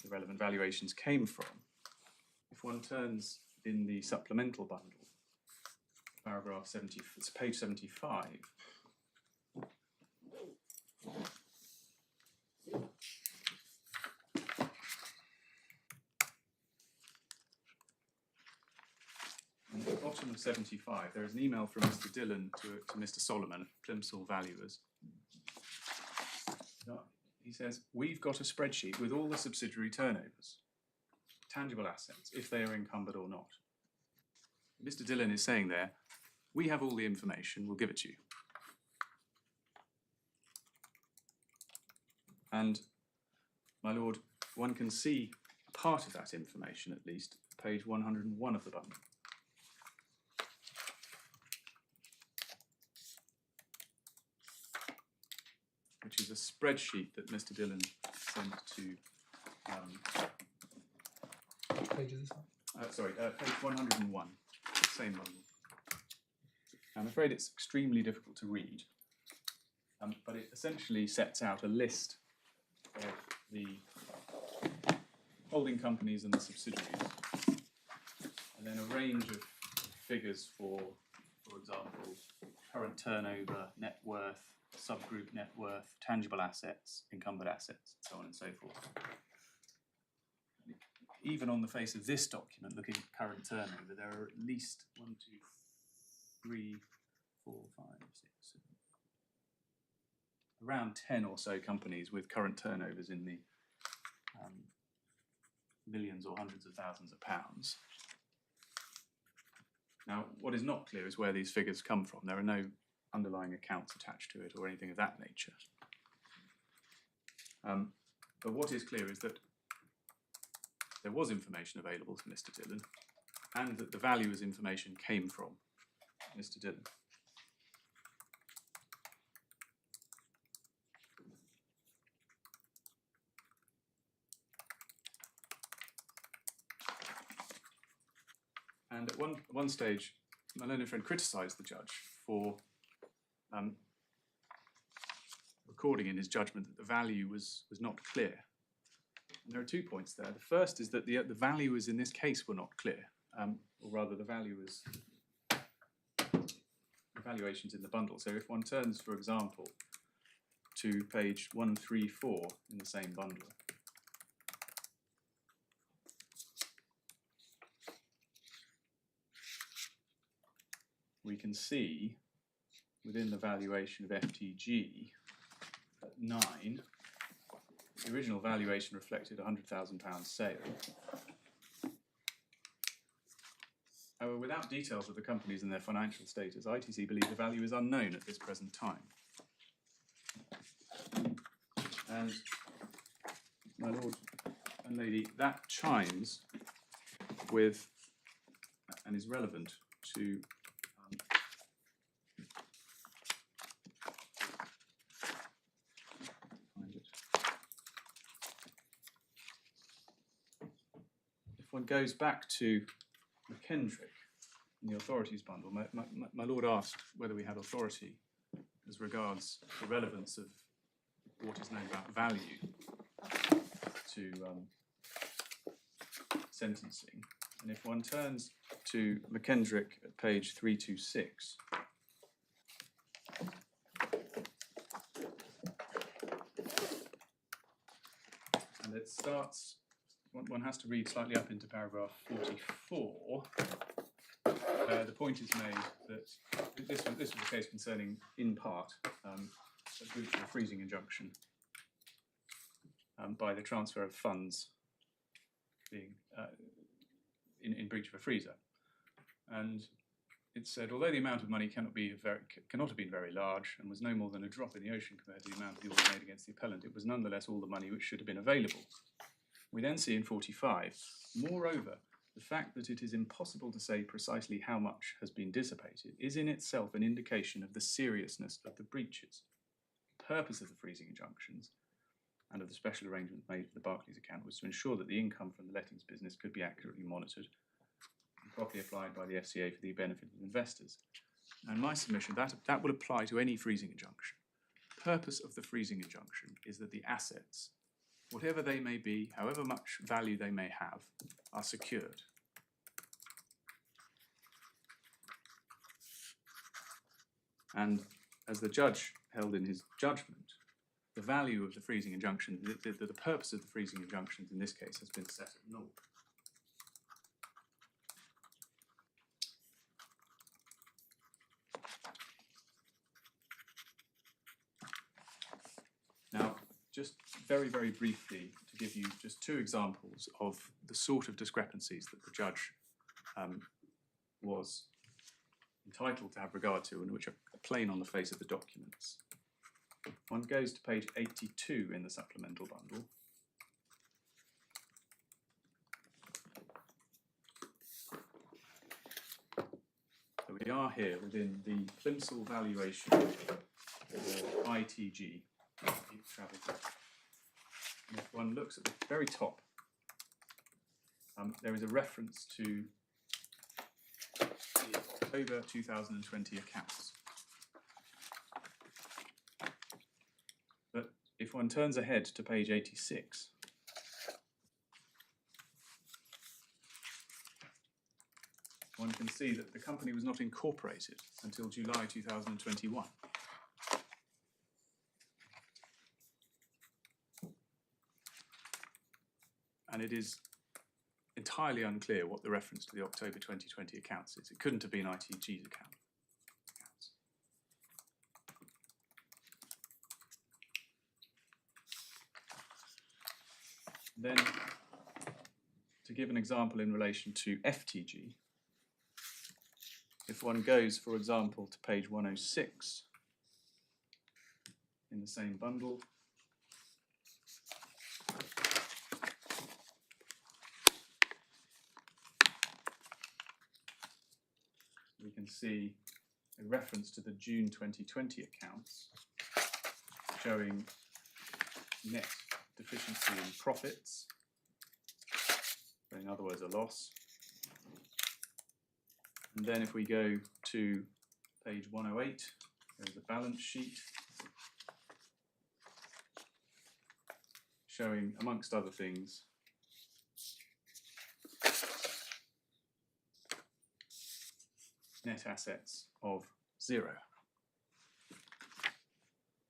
relevant valuations came from, if one turns in the supplemental bundle, paragraph 70, it's page 75. And at the bottom of 75, there is an email from Mr. Dillon to Mr. Solomon at Plimsoll Valuers. He says, we've got a spreadsheet with all the subsidiary turnovers, tangible assets, if they are encumbered or not. Mr. Dillon is saying there, we have all the information, we'll give it to you. And, my lord, one can see part of that information, at least, page 101 of the bundle. Which is a spreadsheet that Mr. Dillon sent to... Which page is this one? Page 101, same bundle. I'm afraid it's extremely difficult to read, but it essentially sets out a list of the holding companies and the subsidiaries, and then a range of figures for example, current turnover, net worth, subgroup net worth, tangible assets, encumbered assets, and so on and so forth. Even on the face of this document, looking at current turnover, there are at least 1, 2, 3, 4, 5, 6, 7, around 10 or so companies with current turnovers in the millions or hundreds of thousands of pounds. Now, what is not clear is where these figures come from. There are no underlying accounts attached to it or anything of that nature. But what is clear is that there was information available to Mr Dillon, and that the valuer's information came from Mr Dillon. And at one stage, my learned friend criticised the judge for recording in his judgment that the value was not clear. And there are 2 points there. The first is that the valuers in this case were not clear, or rather the valuers, valuations in the bundle. So if one turns, for example, to page 134 in the same bundle, we can see within the valuation of FTG at 9, the original valuation reflected £100,000 sale. However, without details of the companies and their financial status, ITC believe the value is unknown at this present time. And, my lord and lady, that chimes with and is relevant to if one goes back to McKendrick in the authorities bundle, my lord asked whether we had authority as regards the relevance of what is known about value to sentencing. And if one turns to McKendrick at page 326, and it starts, one has to read slightly up into paragraph 44. The point is made that this was a case concerning, in part, a breach of a freezing injunction by the transfer of funds being in breach of a freezer. And it said, although the amount of money cannot have been very large and was no more than a drop in the ocean compared to the amount of the order made against the appellant, it was nonetheless all the money which should have been available. We then see in 45, moreover, the fact that it is impossible to say precisely how much has been dissipated is in itself an indication of the seriousness of the breaches. The purpose of the freezing injunctions and of the special arrangement made for the Barclays account was to ensure that the income from the lettings business could be accurately monitored and properly applied by the FCA for the benefit of investors. And my submission, that will apply to any freezing injunction. The purpose of the freezing injunction is that the assets, whatever they may be, however much value they may have, are secured. And as the judge held in his judgment, the value of the freezing injunction, the purpose of the freezing injunctions in this case has been set at 0. Now, just very, very briefly, to give you just 2 examples of the sort of discrepancies that the judge was entitled to have regard to and which are plain on the face of the documents. One goes to page 82 in the supplemental bundle. So we are here within the Plimsoll valuation, or ITG. And if one looks at the very top, there is a reference to the October 2020 accounts. But if one turns ahead to page 86, one can see that the company was not incorporated until July 2021. and it is entirely unclear what the reference to the October 2020 accounts is. It couldn't have been ITG's accounts. Then, to give an example in relation to FTG, if one goes, for example, to page 106 in the same bundle, we can see a reference to the June 2020 accounts showing net deficiency in profits, in other words, a loss. And then if we go to page 108, there's a balance sheet showing, amongst other things, net assets of 0.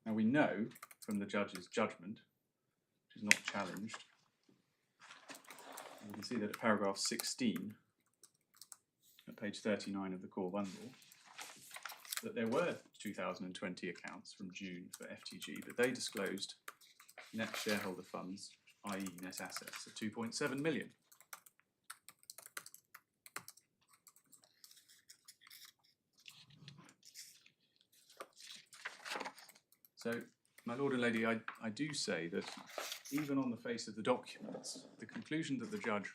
Now we know from the judge's judgment, which is not challenged, you can see that at paragraph 16, at page 39 of the core bundle, that there were 2020 accounts from June for FTG, but they disclosed net shareholder funds, i.e. net assets, of 2.7 million. So, my Lord and Lady, I do say that even on the face of the documents, the conclusion that the judge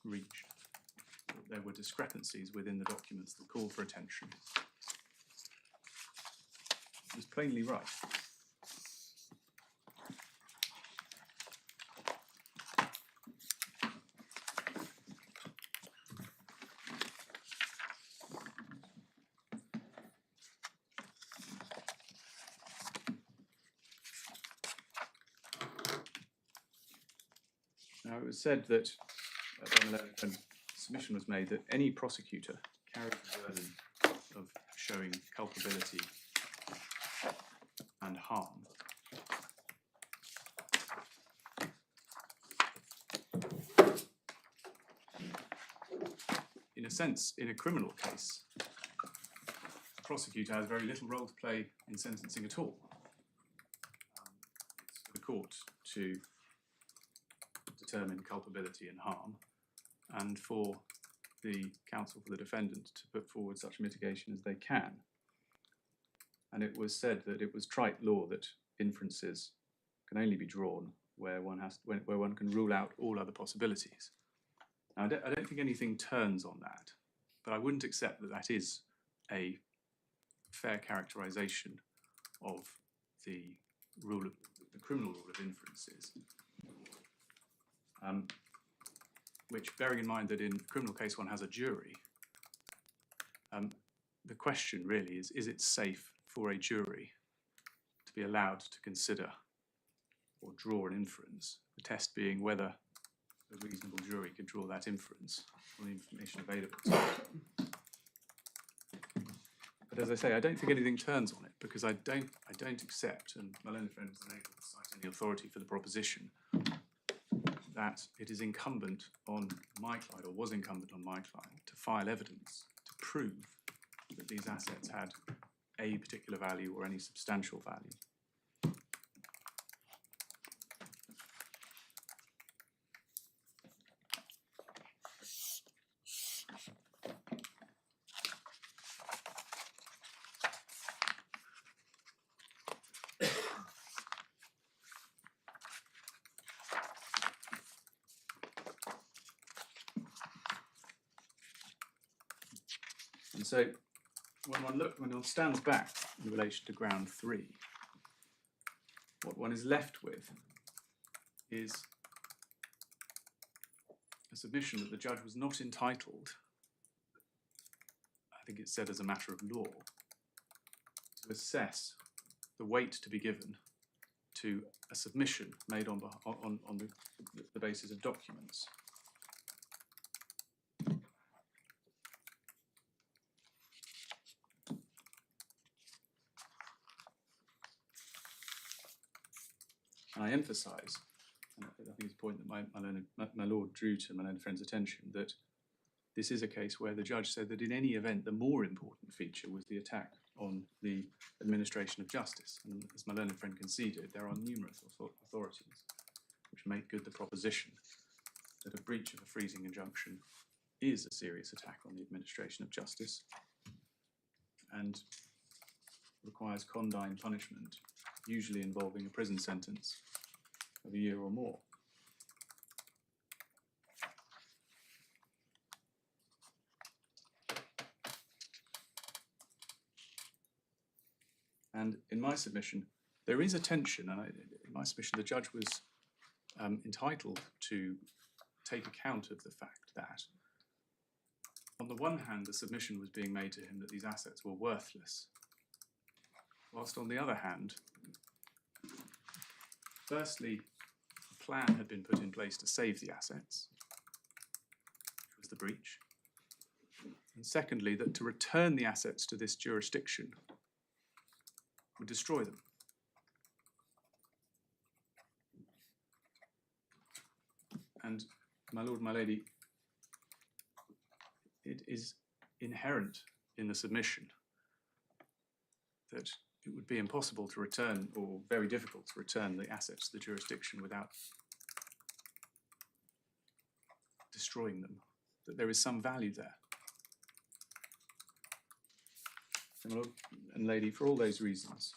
reached, that there were discrepancies within the documents that call for attention, was plainly right. Now, it was said that when submission was made that any prosecutor carried the burden of showing culpability and harm. In a sense, in a criminal case, the prosecutor has very little role to play in sentencing at all. It's for the court to determine culpability and harm, and for the counsel for the defendant to put forward such mitigation as they can. And it was said that it was trite law that inferences can only be drawn where one can rule out all other possibilities. Now, I don't think anything turns on that, but I wouldn't accept that that is a fair characterization of the rule of the criminal rule of inferences. Which, bearing in mind that in a criminal case one has a jury, the question really is it safe for a jury to be allowed to consider or draw an inference, the test being whether a reasonable jury could draw that inference on the information available to it. But as I say, I don't think anything turns on it, because I don't accept, and my learned friend was unable to cite any authority for the proposition, that it is incumbent on my client, or was incumbent on my client, to file evidence to prove that these assets had a particular value or any substantial value. And so, when one stands back in relation to ground 3, what one is left with is a submission that the judge was not entitled, I think it's said as a matter of law, to assess the weight to be given to a submission made on the basis of documents. And I emphasise, and I think it's point that my lord drew to my learned friend's attention, that this is a case where the judge said that in any event, the more important feature was the attack on the administration of justice. And as my learned friend conceded, there are numerous authorities which make good the proposition that a breach of a freezing injunction is a serious attack on the administration of justice and requires condign punishment, usually involving a prison sentence of a year or more. And in my submission, there is a tension, and in my submission, the judge was entitled to take account of the fact that, on the one hand, the submission was being made to him that these assets were worthless, whilst on the other hand, firstly, a plan had been put in place to save the assets, which was the breach, and secondly, that to return the assets to this jurisdiction would destroy them. And my lord, my lady, it is inherent in the submission that it would be impossible to return, or very difficult to return, the assets to the jurisdiction without destroying them, that there is some value there. And my lord and lady, for all those reasons,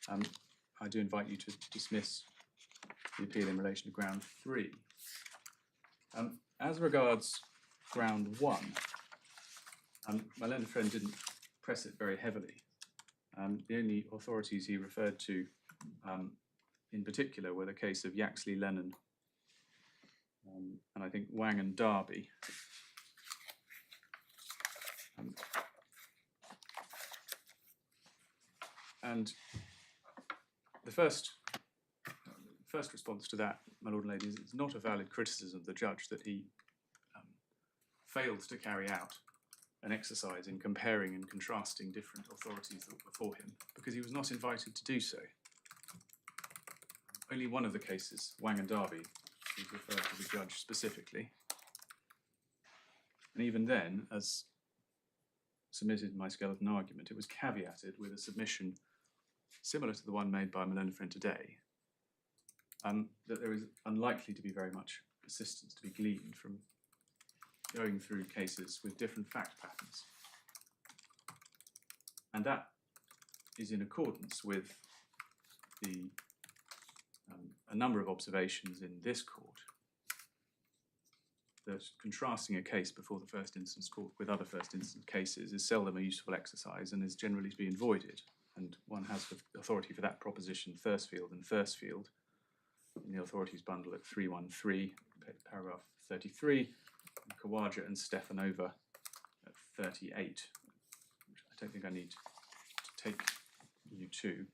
I do invite you to dismiss the appeal in relation to ground 3. As regards ground 1, my learned friend didn't press it very heavily. The only authorities he referred to in particular were the case of Yaxley, Lennon, and I think Wang and Darby. And the first response to that, my lord and lady, is it's not a valid criticism of the judge that he failed to carry out an exercise in comparing and contrasting different authorities that were before him, because he was not invited to do so. Only one of the cases, Wang and Darby, was referred to the judge specifically. And even then, as submitted in my skeleton argument, it was caveated with a submission similar to the one made by my learned friend today, that there is unlikely to be very much assistance to be gleaned from going through cases with different fact patterns. And that is in accordance with the a number of observations in this court that contrasting a case before the first instance court with other first instance cases is seldom a useful exercise and is generally to be avoided. And one has the authority for that proposition, Thursfield and Thursfield, in the authorities bundle at 313, paragraph 33, and Kawaja and Stefanova at 38, which I don't think I need to take you to.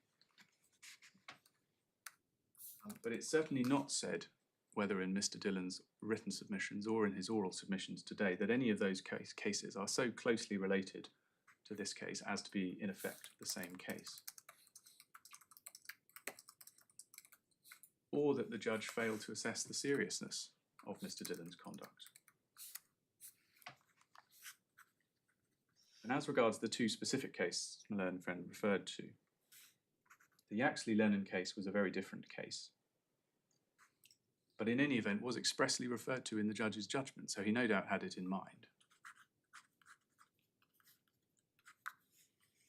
But it's certainly not said, whether in Mr. Dillon's written submissions or in his oral submissions today, that any of those cases are so closely related to this case as to be, in effect, the same case. Or that the judge failed to assess the seriousness of Mr. Dillon's conduct. And as regards the two specific cases my learned friend referred to, the Yaxley-Lennon case was a very different case, but in any event was expressly referred to in the judge's judgment, so he no doubt had it in mind.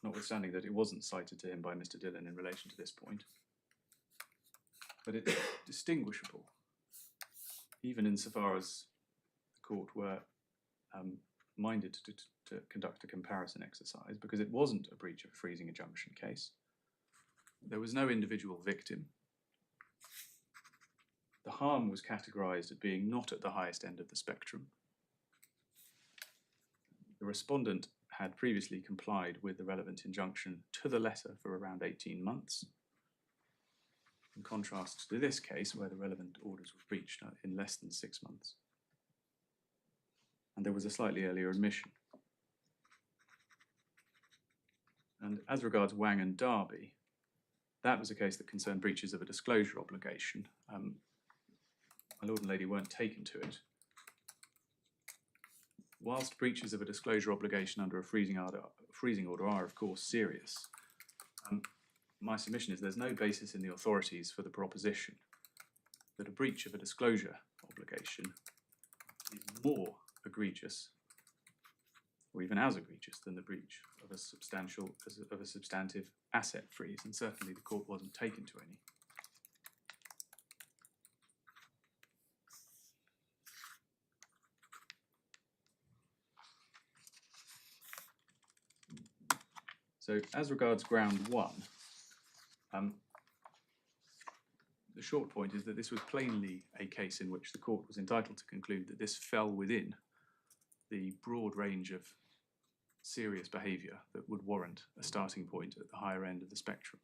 Notwithstanding that it wasn't cited to him by Mr. Dillon in relation to this point. But it's distinguishable, even insofar as the court were minded to conduct a comparison exercise, because it wasn't a breach of a freezing injunction case. There was no individual victim. The harm was categorised as being not at the highest end of the spectrum. The respondent had previously complied with the relevant injunction to the letter for around 18 months, in contrast to this case where the relevant orders were breached in less than 6 months. And there was a slightly earlier admission. And as regards Wang and Darby, that was a case that concerned breaches of a disclosure obligation. my lord and lady weren't taken to it. Whilst breaches of a disclosure obligation under a freezing order are, of course, serious, my submission is there's no basis in the authorities for the proposition that a breach of a disclosure obligation is more egregious, or even as egregious, than the breach of a substantive asset freeze, and certainly the court wasn't taken to any. So, as regards ground one, the short point is that this was plainly a case in which the court was entitled to conclude that this fell within the broad range of serious behaviour that would warrant a starting point at the higher end of the spectrum.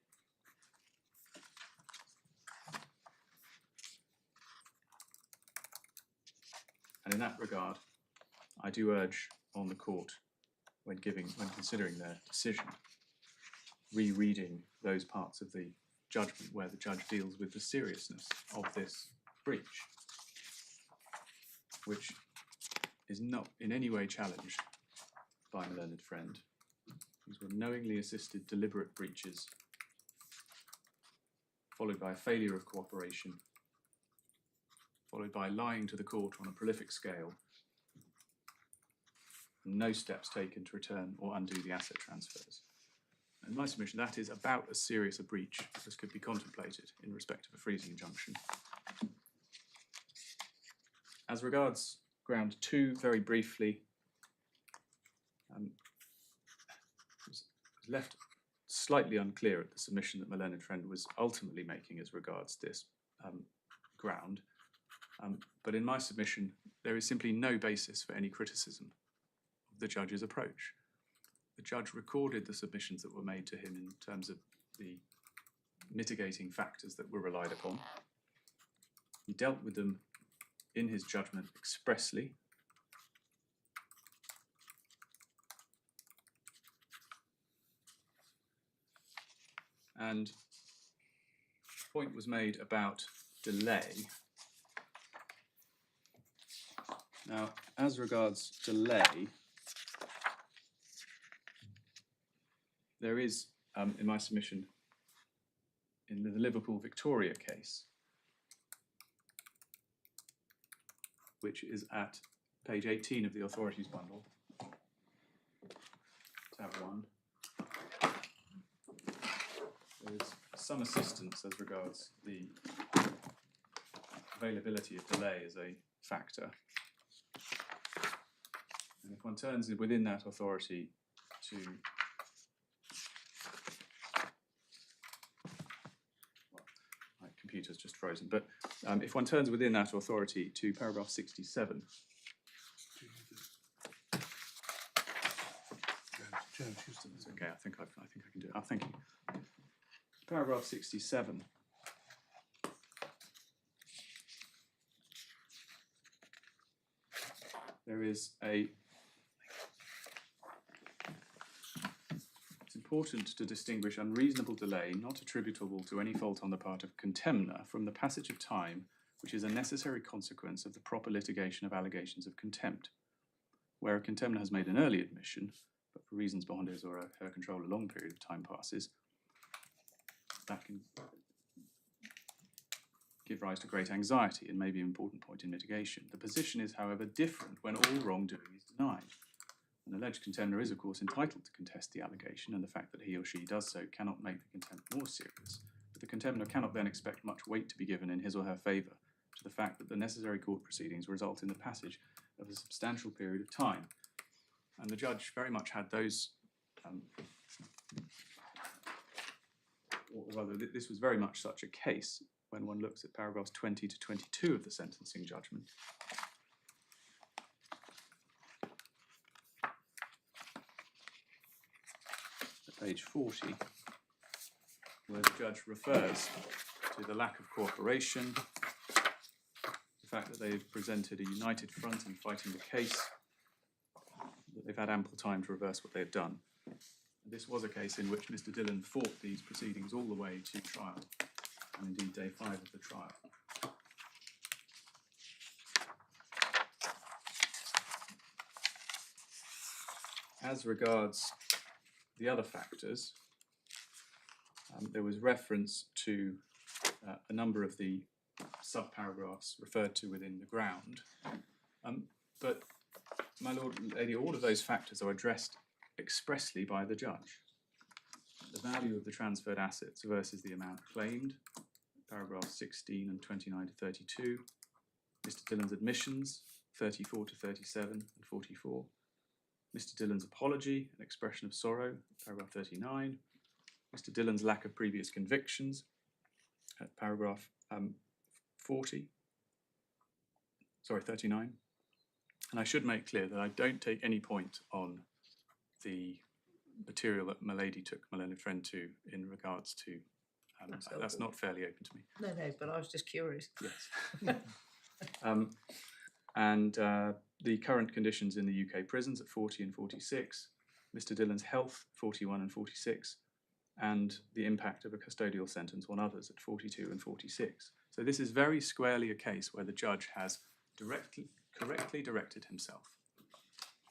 And in that regard, I do urge on the court, when considering their decision, rereading those parts of the judgment where the judge deals with the seriousness of this breach, which is not in any way challenged by my learned friend. These were knowingly assisted deliberate breaches, followed by a failure of cooperation, followed by lying to the court on a prolific scale, and no steps taken to return or undo the asset transfers. In my submission, that is about as serious a breach as could be contemplated in respect of a freezing injunction. As regards ground two, very briefly, it was left slightly unclear at the submission that my learned friend was ultimately making as regards this ground. But in my submission, there is simply no basis for any criticism of the judge's approach. The judge recorded the submissions that were made to him in terms of the mitigating factors that were relied upon. He dealt with them in his judgment expressly. And the point was made about delay. Now, as regards delay, there is, in my submission, in the Liverpool Victoria case, which is at page 18 of the authorities bundle, tab 1, there is some assistance as regards the availability of delay as a factor. And if one turns within that authority to computer's just frozen, but if one turns within that authority to paragraph 67. It's okay, I think I can do it. Thank you. Paragraph 67. There is it's important to distinguish unreasonable delay not attributable to any fault on the part of contemner from the passage of time which is a necessary consequence of the proper litigation of allegations of contempt. Where a contemner has made an early admission, but for reasons beyond his or her control a long period of time passes, that can give rise to great anxiety and may be an important point in mitigation. The position is, however, different when all wrongdoing is denied. An alleged contemner is, of course, entitled to contest the allegation, and the fact that he or she does so cannot make the contempt more serious. But the contemner cannot then expect much weight to be given in his or her favour to the fact that the necessary court proceedings result in the passage of a substantial period of time. And the judge very much had those, or rather, this was very much such a case when one looks at paragraphs 20 to 22 of the sentencing judgment. At page 40, where the judge refers to the lack of cooperation, the fact that they've presented a united front in fighting the case, that they've had ample time to reverse what they've done. This was a case in which Mr Dillon fought these proceedings all the way to trial, and indeed day 5 of the trial. as regards the other factors, there was reference to a number of the subparagraphs referred to within the ground, but my Lord and Lady, all of those factors are addressed expressly by the judge. The value of the transferred assets versus the amount claimed, paragraphs 16 and 29 to 32, Mr Dillon's admissions, 34 to 37 and 44, Mr Dillon's apology, an expression of sorrow, paragraph 39, Mr Dillon's lack of previous convictions, at paragraph 39. And I should make clear that I don't take any point on the material that my lady took my learned friend to in regards to, that's not fairly open to me. No, but I was just curious. Yes. The current conditions in the UK prisons at 40 and 46, Mr Dillon's health, 41 and 46, and the impact of a custodial sentence on others at 42 and 46. So this is very squarely a case where the judge has correctly directed himself,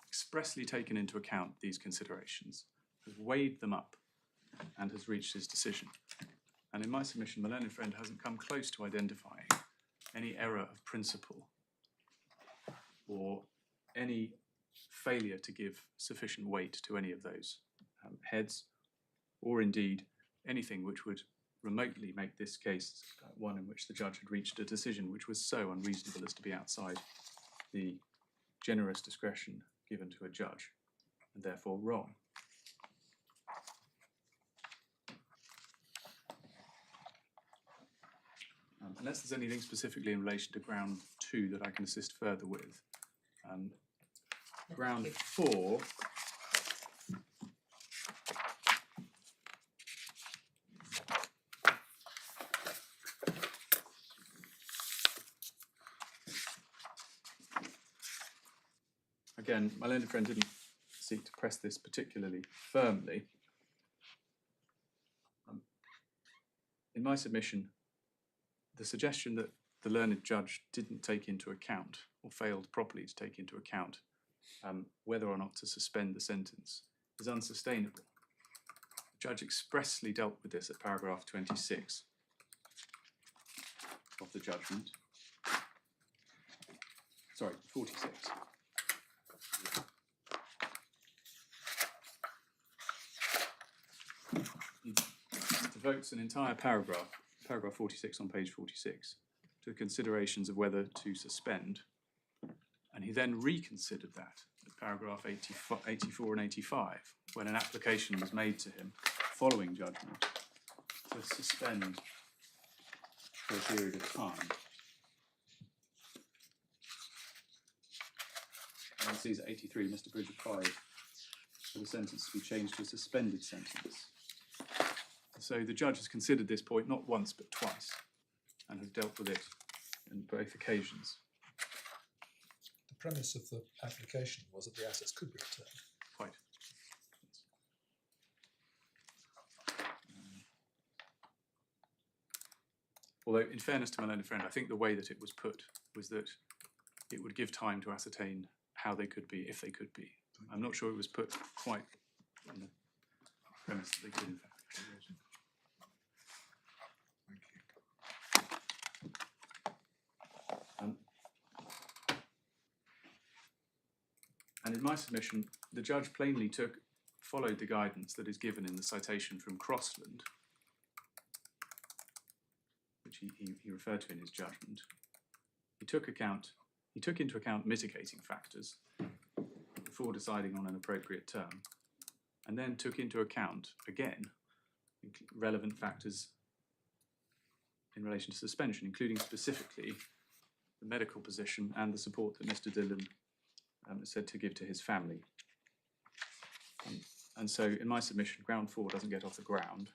expressly taken into account these considerations, has weighed them up, and has reached his decision. And in my submission, my learned friend hasn't come close to identifying any error of principle or any failure to give sufficient weight to any of those heads, or indeed anything which would remotely make this case one in which the judge had reached a decision which was so unreasonable as to be outside the generous discretion given to a judge, and therefore wrong. Unless there's anything specifically in relation to ground 2 that I can assist further with. Ground 4, again, my learned friend didn't seek to press this particularly firmly. In my submission, the suggestion that the learned judge didn't take into account, or failed properly to take into account, whether or not to suspend the sentence is unsustainable. The judge expressly dealt with this at paragraph 26 of the judgment. Sorry, 46. He devotes an entire paragraph, paragraph 46 on page 46, to the considerations of whether to suspend, and he then reconsidered that at paragraph 84 and 85, when an application was made to him following judgment to suspend for a period of time. And sees at 83, Mr Bridge applied for the sentence to be changed to a suspended sentence. So the judge has considered this point not once but twice, and has dealt with it on both occasions. The premise of the application was that the assets could be returned. Quite. Although, in fairness to my learned friend, I think the way that it was put was that it would give time to ascertain how they could be, if they could be. I'm not sure it was put quite on the premise that they could, in fact. And in my submission, the judge plainly followed the guidance that is given in the citation from Crossland, which he referred to in his judgment. He took into account mitigating factors before deciding on an appropriate term, and then took into account, again, relevant factors in relation to suspension, including specifically the medical position and the support that Mr Dillon is said to give to his family. And so in my submission, ground 4 doesn't get off the ground.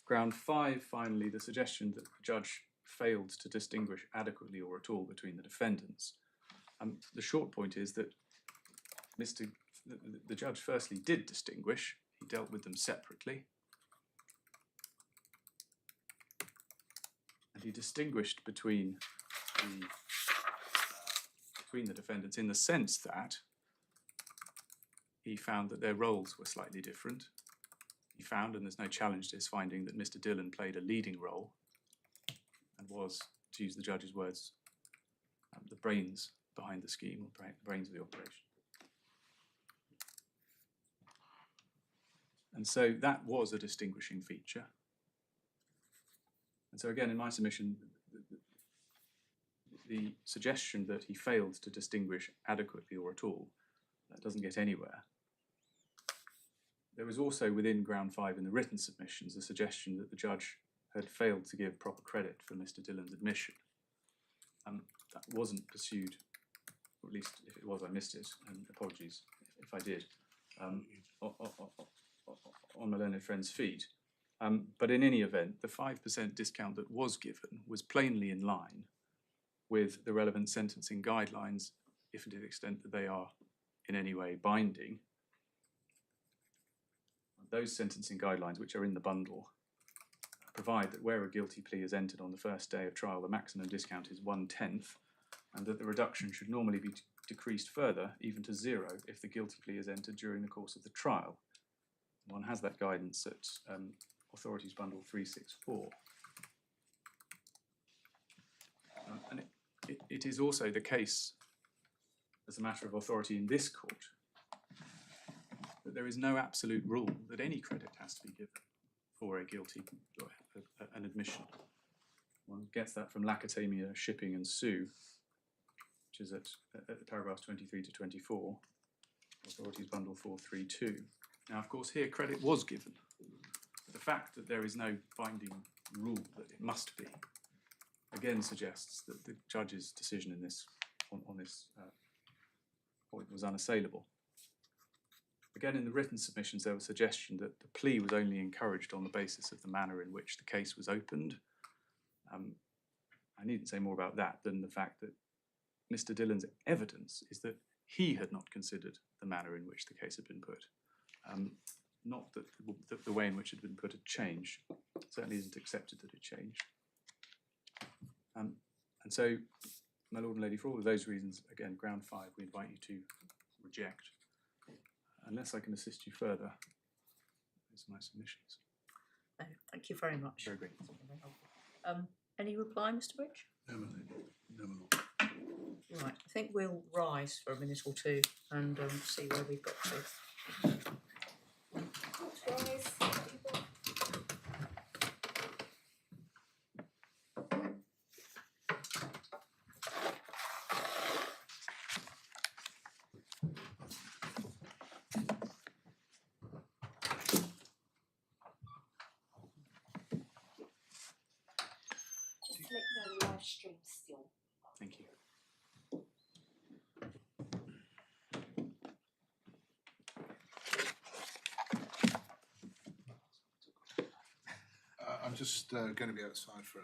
Ground 5, finally, the suggestion that the judge failed to distinguish adequately or at all between the defendants. The short point is that the judge firstly did distinguish. He dealt with them separately. And he distinguished between the defendants in the sense that he found that their roles were slightly different. He found, and there's no challenge to his finding, that Mr Dillon played a leading role and was, to use the judge's words, the brains behind the scheme, or the brains of the operation. And so that was a distinguishing feature. And so again, in my submission, the suggestion that he failed to distinguish adequately or at all, that doesn't get anywhere. There was also within ground 5 in the written submissions a suggestion that the judge had failed to give proper credit for Mr Dillon's admission. That wasn't pursued, or at least if it was, I missed it, and apologies if I did, on my learned friend's feet. But in any event, the 5% discount that was given was plainly in line with the relevant sentencing guidelines, if and to the extent that they are in any way binding. Those sentencing guidelines, which are in the bundle, provide that where a guilty plea is entered on the first day of trial, the maximum discount is 1/10, and that the reduction should normally be decreased further, even to 0, if the guilty plea is entered during the course of the trial. One has that guidance at Authorities Bundle 364. And it is also the case, as a matter of authority in this court, that there is no absolute rule that any credit has to be given for a guilty or an admission. One gets that from Lacatamia, Shipping and Sue, which is at paragraphs 23 to 24, Authorities Bundle 432. Now, of course, here credit was given. The fact that there is no binding rule that it must be, again suggests that the judge's decision in this, on this point was unassailable. Again, in the written submissions, there was a suggestion that the plea was only encouraged on the basis of the manner in which the case was opened. I needn't say more about that than the fact that Mr Dillon's evidence is that he had not considered the manner in which the case had been put. Not that the way in which it had been put had changed. It certainly isn't accepted that it changed. And so, my Lord and Lady, for all of those reasons, again, ground 5, we invite you to reject. Unless I can assist you further, those are my submissions. No, thank you very much. Very great. Any reply, Mr Bridge? No, no. Right, I think we'll rise for a minute or two and see where we've got to. Rise. Just let the live stream still. Thank you. I'm just going to be outside for a...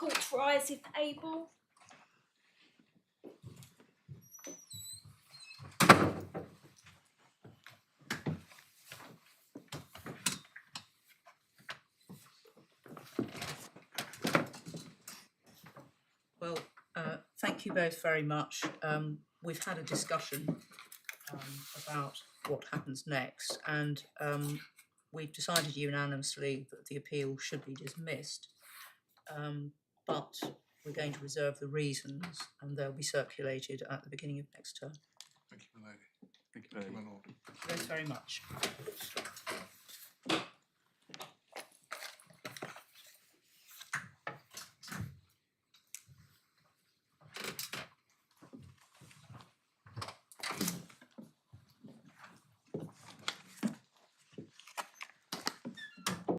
Court rise if able. Well, thank you both very much. We've had a discussion about what happens next, and we've decided unanimously that the appeal should be dismissed. But we're going to reserve the reasons, and they'll be circulated at the beginning of next term. Thank you, my lady. Thank you Thank very you, much. my lord. Thanks very much.